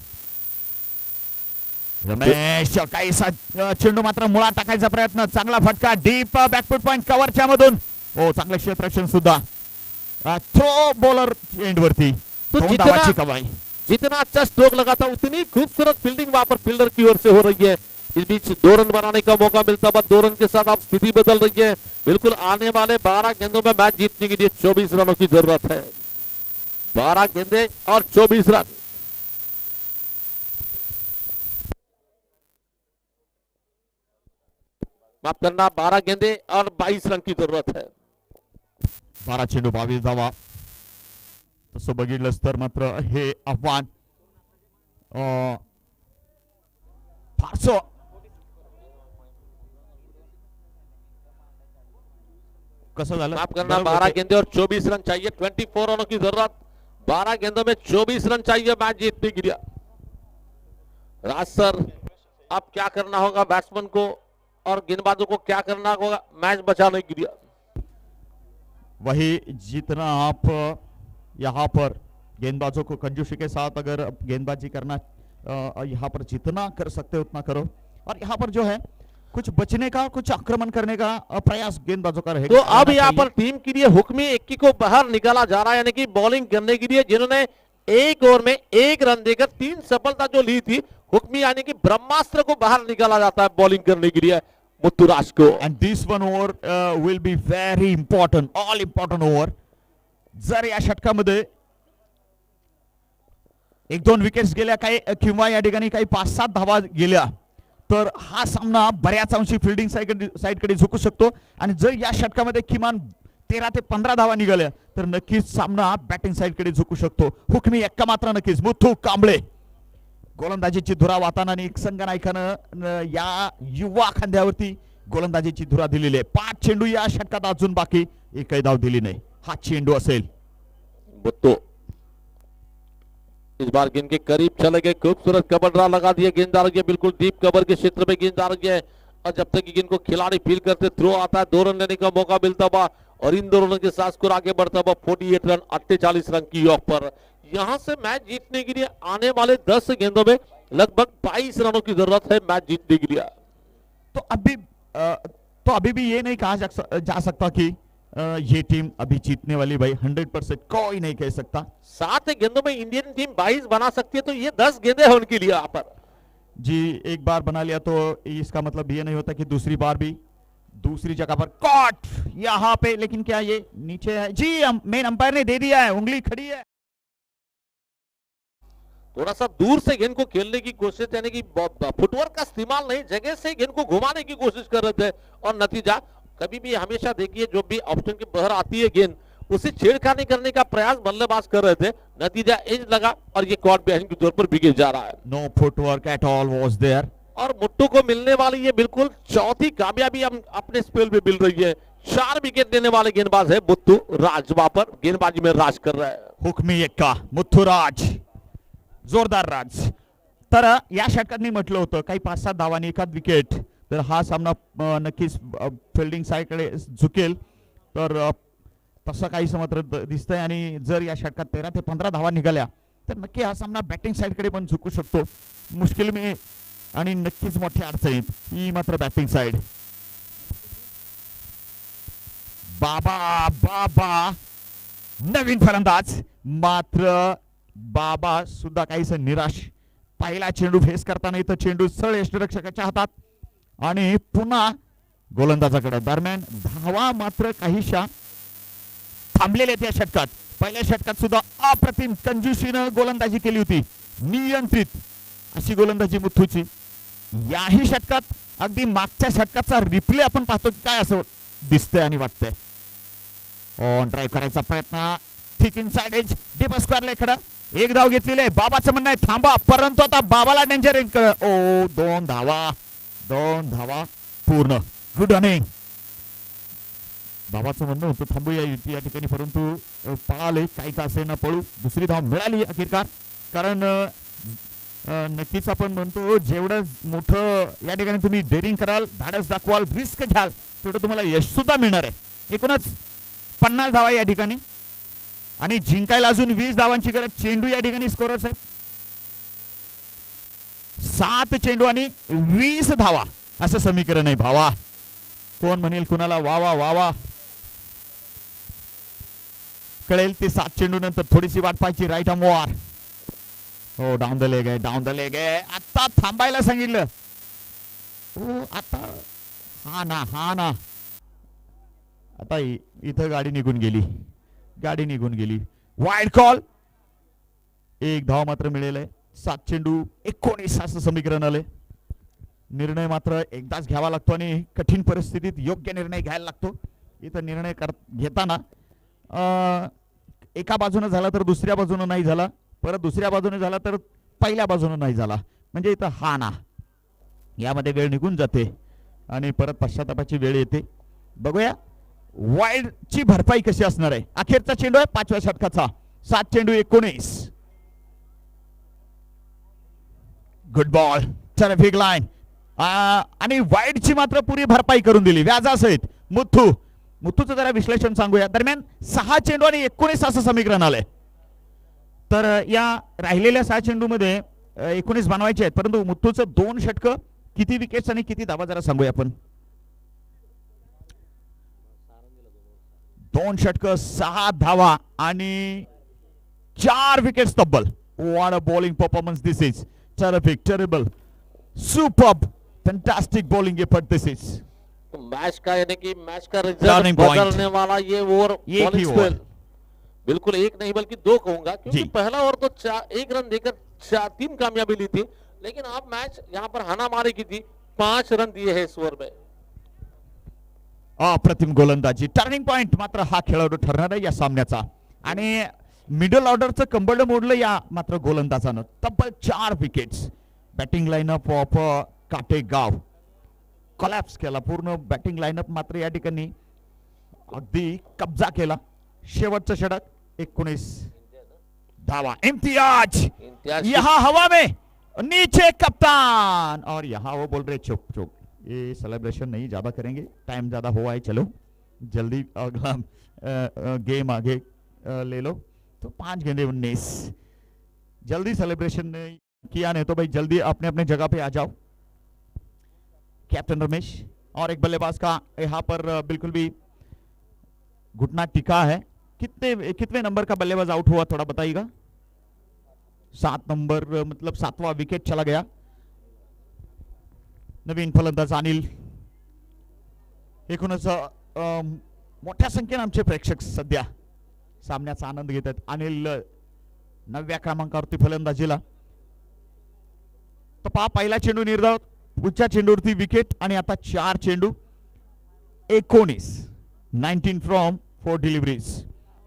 रमेश काहीसा चेंडू मात्र मुळात टाकायचा प्रयत्न, चांगला फटका डीप बॅकफुट पॉइंट कव्हरच्या मधून, हो चांगलं क्षेत्ररक्षण सुद्धा, थ्रो बॉलर एंड वरती, तो धावाची कमाई। जितना अच्छा स्ट्रोक लगा था उतनी खूबसूरत फील्डिंग वहां पर फील्डर की ओर से हो रही है। इस बीच 2 रन बनाने का मौका मिलता हुआ, 2 रन के साथ अब स्थिति बदल रही है। बिल्कुल आने वाले 12 गेंदों में मैच जीतने के लिए 24 रनों की जरूरत है, 12 गेंदे और 24 रन। माफ करना, 12 गेंदे और 22 रन की जरूरत है। 12 चेंडू 22 धावा। तसं बघितलंच तर मात्र हे आव्हान फारसं कसं झालं, माफ करना, 12 गेंदे और 24 रन चाहिए, 24 रनों की जरूरत, 12 गेंदों में 24 रन चाहिए मैच जीतने के लिए। राज सर अब क्या करना होगा बैट्समैन को और गेंदबाजों को, क्या करना होगा मैच बचाने के लिए। वही जितना आप यहाँ पर गेंदबाजों को कंजूसी के साथ अगर गेंदबाजी करना यहाँ पर जितना कर सकते हो उतना करो, और यहाँ पर जो है कुछ बचने का, कुछ आक्रमण करने का प्रयास गेंदबाजों का रहेगा। तो अब यहाँ पर टीम के लिए हुक्मी इक्की को बाहर निकाला जा रहा है, यानी कि बॉलिंग करने के लिए, जिन्होंने एक ओवर में 1 रन देकर 3 सफलता जो ली थी, हुक्मी यानी कि ब्रह्मास्त्र को बाहर निकाला जाता है बॉलिंग करने के लिए मुत्तुराज को। End this one over will be very important, all important over. जर या षटकामध्ये 1-2 विकेट्स गेल्या काही किंवा या ठिकाणी काही 5-7 धावा गेल्या तर हा सामना बऱ्याच अंशी फिल्डिंग साइडकडे झुकू शकतो, आणि जर या षटकामध्ये किमान 13 ते 15 धावा निघाल्या तर नक्कीच सामना बॅटिंग साइडकडे झुकू शकतो। हुकमी एक्का मात्र नक्कीच, मुथ्थू कांबळे गोलंदाजीची धुरा वाहताना आणि संघ नायकानं या युवा खांद्यावरती गोलंदाजीची धुरा दिलेली आहे। 5 चेंडू या षटकात अजून बाकी, एकही धाव दिली नाही। हा चेंडू असेल बुत्तो इस बार गेंद के करीब चले गए, खूबसूरत कवर ड्रा लगा दिया, गेंद आ रही है बिल्कुल डीप कवर के क्षेत्र में गेंद आ रही है, और जब तक गेंद को खिलाड़ी फील करते थ्रो आता है 2 रन लेने का मौका मिलता हुआ, और इन 2 रनों के साथ स्कोर आगे बढ़ता हुआ 48 रन 48 रन की ऑफ पर। यहां से मैच जीतने के लिए आने वाले 10 गेंदों में लगभग 22 रनों की जरूरत है मैच जीतने के लिए। तो अभी भी ये नहीं कहा जा सकता कि ये टीम अभी जीतने वाली, भाई 100% कोई नहीं कह सकता। 7 गेंदों में इंडियन टीम 22 बना सकती है, तो ये 10 गेंदें हैं उनके लिए यहाँ पर। जी एक बार बना लिया तो इसका मतलब ये नहीं होता कि दूसरी बार भी दूसरी जगह पर कॉट यहाँ पे, लेकिन क्या ये नीचे है जी, मेन अंपायर ने दे दिया है, उंगली खड़ी है। थोड़ा सा दूर से गेंद को खेलने की कोशिश, यानी कि फुटवर्क का इस्तेमाल नहीं, जगह से गेंद को घुमाने की कोशिश कर रहे थे, और नतीजा कभी भी हमेशा देखिए जो भी ऑप्शन के बाहर आती है गेंद उसे छेड़खानी करने का प्रयास बल्लेबाज कर रहे थे, नतीजा एज लगा और ये कॉट बैटिंग के तौर पर विकेट जा रहा है। नो फुटवर्क एट ऑल वाज देयर, और मुट्टू को मिलने वाली ये बिल्कुल चौथी कामयाबी हम अपने स्पेल में मिल रही है। 4 विकेट देने वाले गेंदबाज है मुत्तू राज, वहां पर गेंदबाजी में राज कर रहा है। हुकमी एक्का, मुत्थू राज, जोरदार राज। तर या षटकात म्हटलं होतं काही 5-7 धावांनी एखाद विकेट, तर हा सामना नक्कीच फिल्डिंग साइडकडे झुकेल, तर तसं काहीच मात्र दिसतंय, आणि जर या षटकात 13 ते 15 धावा निघाल्या तर नक्की हा सामना बॅटिंग साइडकडे पण झुकू शकतो मुश्किल में, आणि नक्कीच मोठ्या अडचणीत ही मात्र बॅटिंग साइड। बाबा नवीन फलंदाज, मात्र बाबा सुद्धा काहीच निराश। पहिला चेंडू फेस करताना इथं चेंडू सरळ यष्टिरक्षकाच्या हातात आणि पुन्हा गोलंदाजाकडे, दरम्यान धावा मात्र काहीशा थांबलेल्या त्या षटकात। पहिल्या षटकात सुद्धा अप्रतिम कंजूसीनं गोलंदाजी केली होती, नियंत्रित अशी गोलंदाजी मुथ्थूची। याही षटकात अगदी मागच्या षटकाचा रिप्ले आपण पाहतो, काय असं दिसतंय आणि वाटतंय। ऑन ड्राइव्ह करायचा प्रयत्न, ठीक इन साइड एज, डीप स्क्वेअरला इकडं एक धाव घेतलेली आहे। बाबाचं म्हणणं आहे थांबा, परंतु आता बाबाला डेंजर ओ 2 धावा पूर्ण, गुड रनिंग। बाबाचं म्हणणं होतं थांबूया या ठिकाणी, परंतु पळाले, काही का असे ना पळू, दुसरी धाव मिळाली अखेरकार। कारण नक्कीच आपण म्हणतो जेवढं मोठं या ठिकाणी तुम्ही डेअरिंग कराल, धाडस दाखवाल, रिस्क घ्याल, तेवढं तुम्हाला यश सुद्धा मिळणार आहे। एकूणच 50 धावा या ठिकाणी, आणि जिंकायला अजून 20 धावांची गरज। चेंडू या ठिकाणी स्कोरर्स आहे 7 चेंडू आणि 20 धावा, असं समीकरण आहे भावा। कोण म्हणेल कुणाला वावा वावा, कळेल ते 7 चेंडू नंतर थोडीशी वाट पाहायची। राईट आर्म वॉर, हो डाऊन द लेग आहे, डाऊन द लेग आहे, आता थांबायला सांगितलं, हो आता हा ना, आता इथं गाडी निघून गेली, वाईड कॉल। 1 धाव मात्र मिळेल आहे, 7 चेंडू 19 असं समीकरण आले। निर्णय मात्र एकदाच घ्यावा लागतो, आणि कठीण परिस्थितीत योग्य निर्णय घ्यायला लागतो। इथं निर्णय घेताना एका बाजूने झाला तर दुसऱ्या बाजूने नाही झाला, परत दुसऱ्या बाजूने झाला तर पहिल्या बाजूने नाही झाला, म्हणजे इथं हा ना, यामध्ये वेळ निघून जाते आणि परत पश्चातापाची वेळ येते। बघूया वाईड ची भरपाई कशी असणार आहे। अखेरचा चेंडू आहे 5व्या षटकाचा, 7 चेंडू 19, गुड बॉल, टर्फिक लाइन, आणि वाईडची मात्र पुरी भरपाई करून दिली व्याजासहित. मुथ्थूचं जरा विश्लेषण सांगूया. दरम्यान 6 चेंडू आणि 19 असं समीकरण आलंय. तर या राहिलेल्या 6 चेंडूमध्ये 19 बनवायचे आहेत, परंतु मुथ्थूचं 2 षटकं, किती विकेट्स आणि किती धावा जरा सांगूया आपण. 2 षटकं, 6 धावा आणि 4 विकेट्स तब्बल. What a bowling performance this is. Terrific, terrible, superb, fantastic bowling effort this is. तो मैच का यानी कि मैच का Turning रिजल्ट point. बदलने वाला ये ओवर एक ही बॉलिंग ओवर. स्पेल, बिल्कुल एक नहीं बल्कि 2 कहूंगा, क्योंकि जी। पहला ओवर तो 1 रन देकर 3 कामयाबी ली थी, लेकिन अब मैच यहाँ पर हानामारी की थी, 5 रन दिए हैं इस ओवर में. अप्रतिम गोलंदाजी. टर्निंग पॉइंट मात्र हा खेळाडू ठरणार आहे या सामन्याचा. आणि मिडल ऑर्डरचं कंबरड मोडलं या मात्र गोलंदाजानं. तब्बल 4 wickets. Batting lineup of Kategaon collapse केला. पूर्ण बॅटिंग लाईनअप मात्र या ठिकाणी अगदी कब्जा केला. शेवटचं षटक 19 धावा. इम्तियाज यहाँ हवा में नीचे कप्तान और यहाँ वो बोल रहे चुप चुप. ये सेलिब्रेशन नहीं ज्यादा करेंगे, टाइम ज्यादा हुआ है, चलो जल्दी अगला गेम आगे ले लो. तो 5 गेंदे 19. जल्दी सेलिब्रेशन किया नहीं तो भाई जल्दी अपने अपने जगह पे आ जाओ. कैप्टन रमेश और एक बल्लेबाज का यहाँ पर बिल्कुल भी घुटना टिका है. कितने नंबर का बल्लेबाज आउट हुआ थोड़ा बताइएगा. 7 नंबर, मतलब 7वां विकेट चला गया. नवीन फलंदाज अनिल. एकूणच मोठ्या संख्येने आमचे प्रेक्षक सध्या सामन्याचा आनंद घेत आहेत. अनिल 9व्या क्रमांकावरती फलंदाजीला. तर पहा पहिला चेंडू निर्धाव, पुढच्या चेंडूवरती विकेट आणि आता 4 चेंडू 19 फ्रॉम 4 डिलिव्हरीज.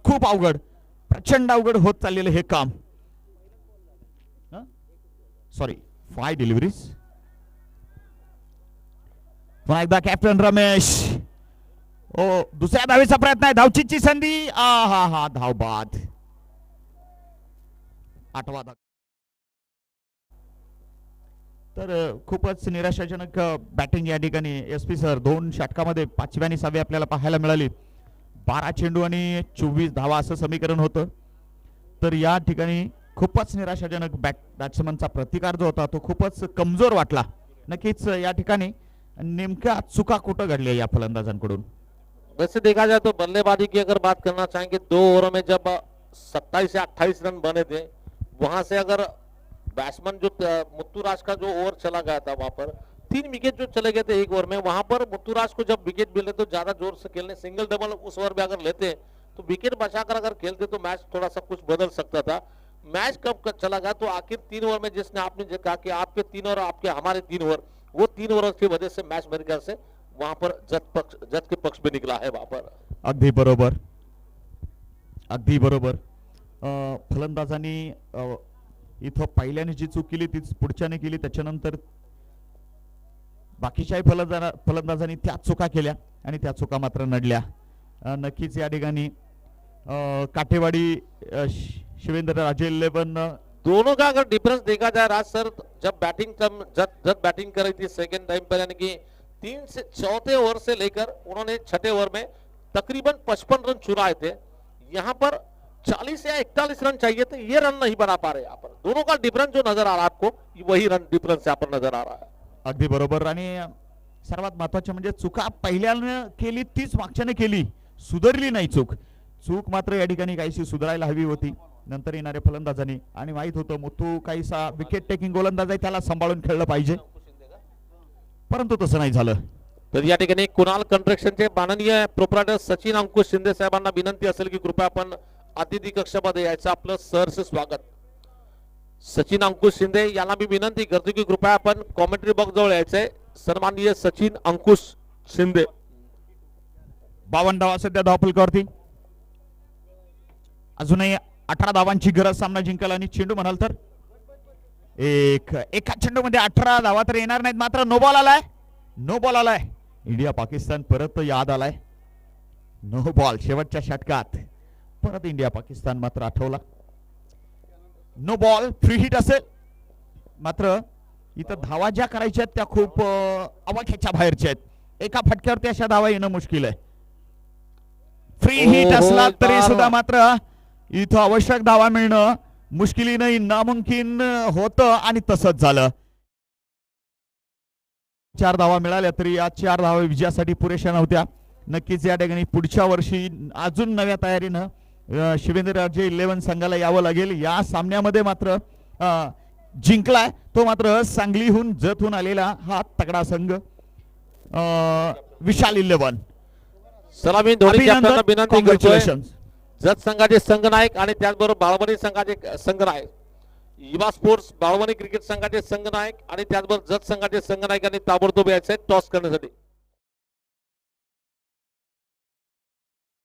खूप अवघड, प्रचंड अवघड होत चाललेलं हे काम. Sorry 5 deliveries. पुन्हा एकदा कॅप्टन रमेश. ओ दुसऱ्या धावेचा प्रयत्न आहे, धावचीची संधी. हा धाव बाद. 8वा धाव. तर खूपच निराशाजनक बॅटिंग या ठिकाणी एसपी सर. 2 षटकामध्ये 5व्या आणि 6व्या आपल्याला पाहायला मिळाली. 12 चेंडू आणि 24 धावा असं समीकरण होतं. तर या ठिकाणी खूपच निराशाजनक बॅट्समनचा प्रतिकार जो होता तो खूपच कमजोर वाटला. नक्कीच या ठिकाणी नेमक्या चुका कुठं घडल्या या फलंदाजांकडून. वैसे देखा जाए तो बल्लेबाजी की अगर बात करना चाहेंगे, 2 ओवरों में जब 27 से 28 रन बने थे, वहां से अगर बैट्समैन जो मुत्तुराज का जो ओवर चला गया था, वहां पर 3 विकेट जो चले गए थे एक ओवर में, वहां पर मुत्तुराज को जब विकेट मिले तो ज्यादा जोर से खेलने, सिंगल डबल उस ओवर में अगर लेते तो विकेट बचाकर अगर खेलते तो मैच थोड़ा सा कुछ बदल सकता था. मैच कब चला गया तो आखिर 3 ओवर में, जिसने आपने कहा कि आपके 3 ओवर आपके हमारे 3 ओवर, वो 3 ओवर की वजह से मैच मेरे ख्याल से वहां पर जज के पक्ष में निकला है. वहां पर अगदी बरोबर, अगदी बरोबर. फलंदाजांनी इथं पहिल्याने जी चूक केली तीच पुढच्याने केली. त्याच्यानंतर बाकीच्याही फलंदाजांनी त्या चुका केल्या आणि त्या चुका मात्र नडल्या. नक्कीच या ठिकाणी काठेवाडी शिवेंद्र राजे 11 दोनों का अगर डिफरेंस देखा जाए राज सर, जब बैटिंग कर रही थी सेकंड टाइम पर, यानी कि 3 से 4थे ओवर से लेकर उन्होंने 6ठे ओवर में तकरीबन 55 रन चुराए थे. यहाँ पर 40 या 41 रन चाहिए थे, ये रन नहीं बना पा रहे. यहाँ पर दोनों का डिफरेंस जो नजर आ रहा है आपको, वही रन डिफरेंस यहाँ पर नजर आ रहा है. अगदी बरोबर. आणि सर्वात महत्वाचे म्हणजे चुका पहिल्यानं केली तीच मागच्याने केली, सुधारली नाही चूक. चूक मात्र या ठिकाणी काहीशी सुधारायला हवी होती नंतर येणाऱ्या फलंदाजांनी. आणि माहित होतं मुत्तू काहीसा विकेट टेकिंग गोलंदाज आहे, त्याला सांभाळून खेळलं पाहिजे, परंतु तसं नाही झालं. तर या ठिकाणी कुणाल कंस्ट्रक्शनचे माननीय प्रोप्रायटर सचिन अंकुश शिंदे साहेबांना विनंती असेल की कृपया आपण अतिथी कक्षामध्ये यायचं. आपलं सहर्ष स्वागत. सचिन अंकुश शिंदे यांना मी विनंती करतो की कृपया आपण कॉमेंट्री बॉक्स जवळ यायचंय. सन्माननीय सचिन अंकुश शिंदे. 52 धावा सध्या धावफलकावरती. अजूनही 18 धावांची गरज सामना जिंकायला. आणि चेंडू म्हणाल तर एका चेंडू मध्ये 18 धावा तर येणार नाहीत. मात्र नो बॉल आलाय, नो बॉल आलाय. इंडिया पाकिस्तान परत याद आलाय. नो बॉल शेवटच्या षटकात परत इंडिया पाकिस्तान मात्र आठवला. नो बॉल, फ्री हिट असेल. मात्र इथं धावा ज्या करायच्या आहेत त्या खूप आवाक्याच्या बाहेरच्या आहेत. एका फटक्यावरती अशा धावा येणं मुश्किल आहे. फ्री हिट ओहो, असला तरी बार. सुद्धा मात्र इथं आवश्यक धावा मिळणं मुश्किलीने नामुमकिन होतं आणि तसंच झालं. 4 धावा मिळाल्या तरी या 4 धावा विजयासाठी पुरेशा नव्हत्या. नक्कीच या ठिकाणी पुढच्या वर्षी अजून नव्या तयारीनं शिवेंद्रराजे 11 संघाला यावं लागेल. या सामन्यामध्ये मात्र जिंकलाय तो मात्र सांगलीहून जतहून आलेला हा तगडा संघ विशाल 11. सलामी दोन्ही कॅप्टनना विनंती करतोय. कॉंग्रॅच्युलेशन्स. जत संघाचे संघनायक आणि त्याचबरोबर बाळवणी संघाचे संघनायक, युवा स्पोर्ट्स बाळवणी क्रिकेट संघाचे संघनायक आणि त्याचबरोबर जत संघाचे संघनायकांनी ताबडतोब यायचे टॉस करण्यासाठी.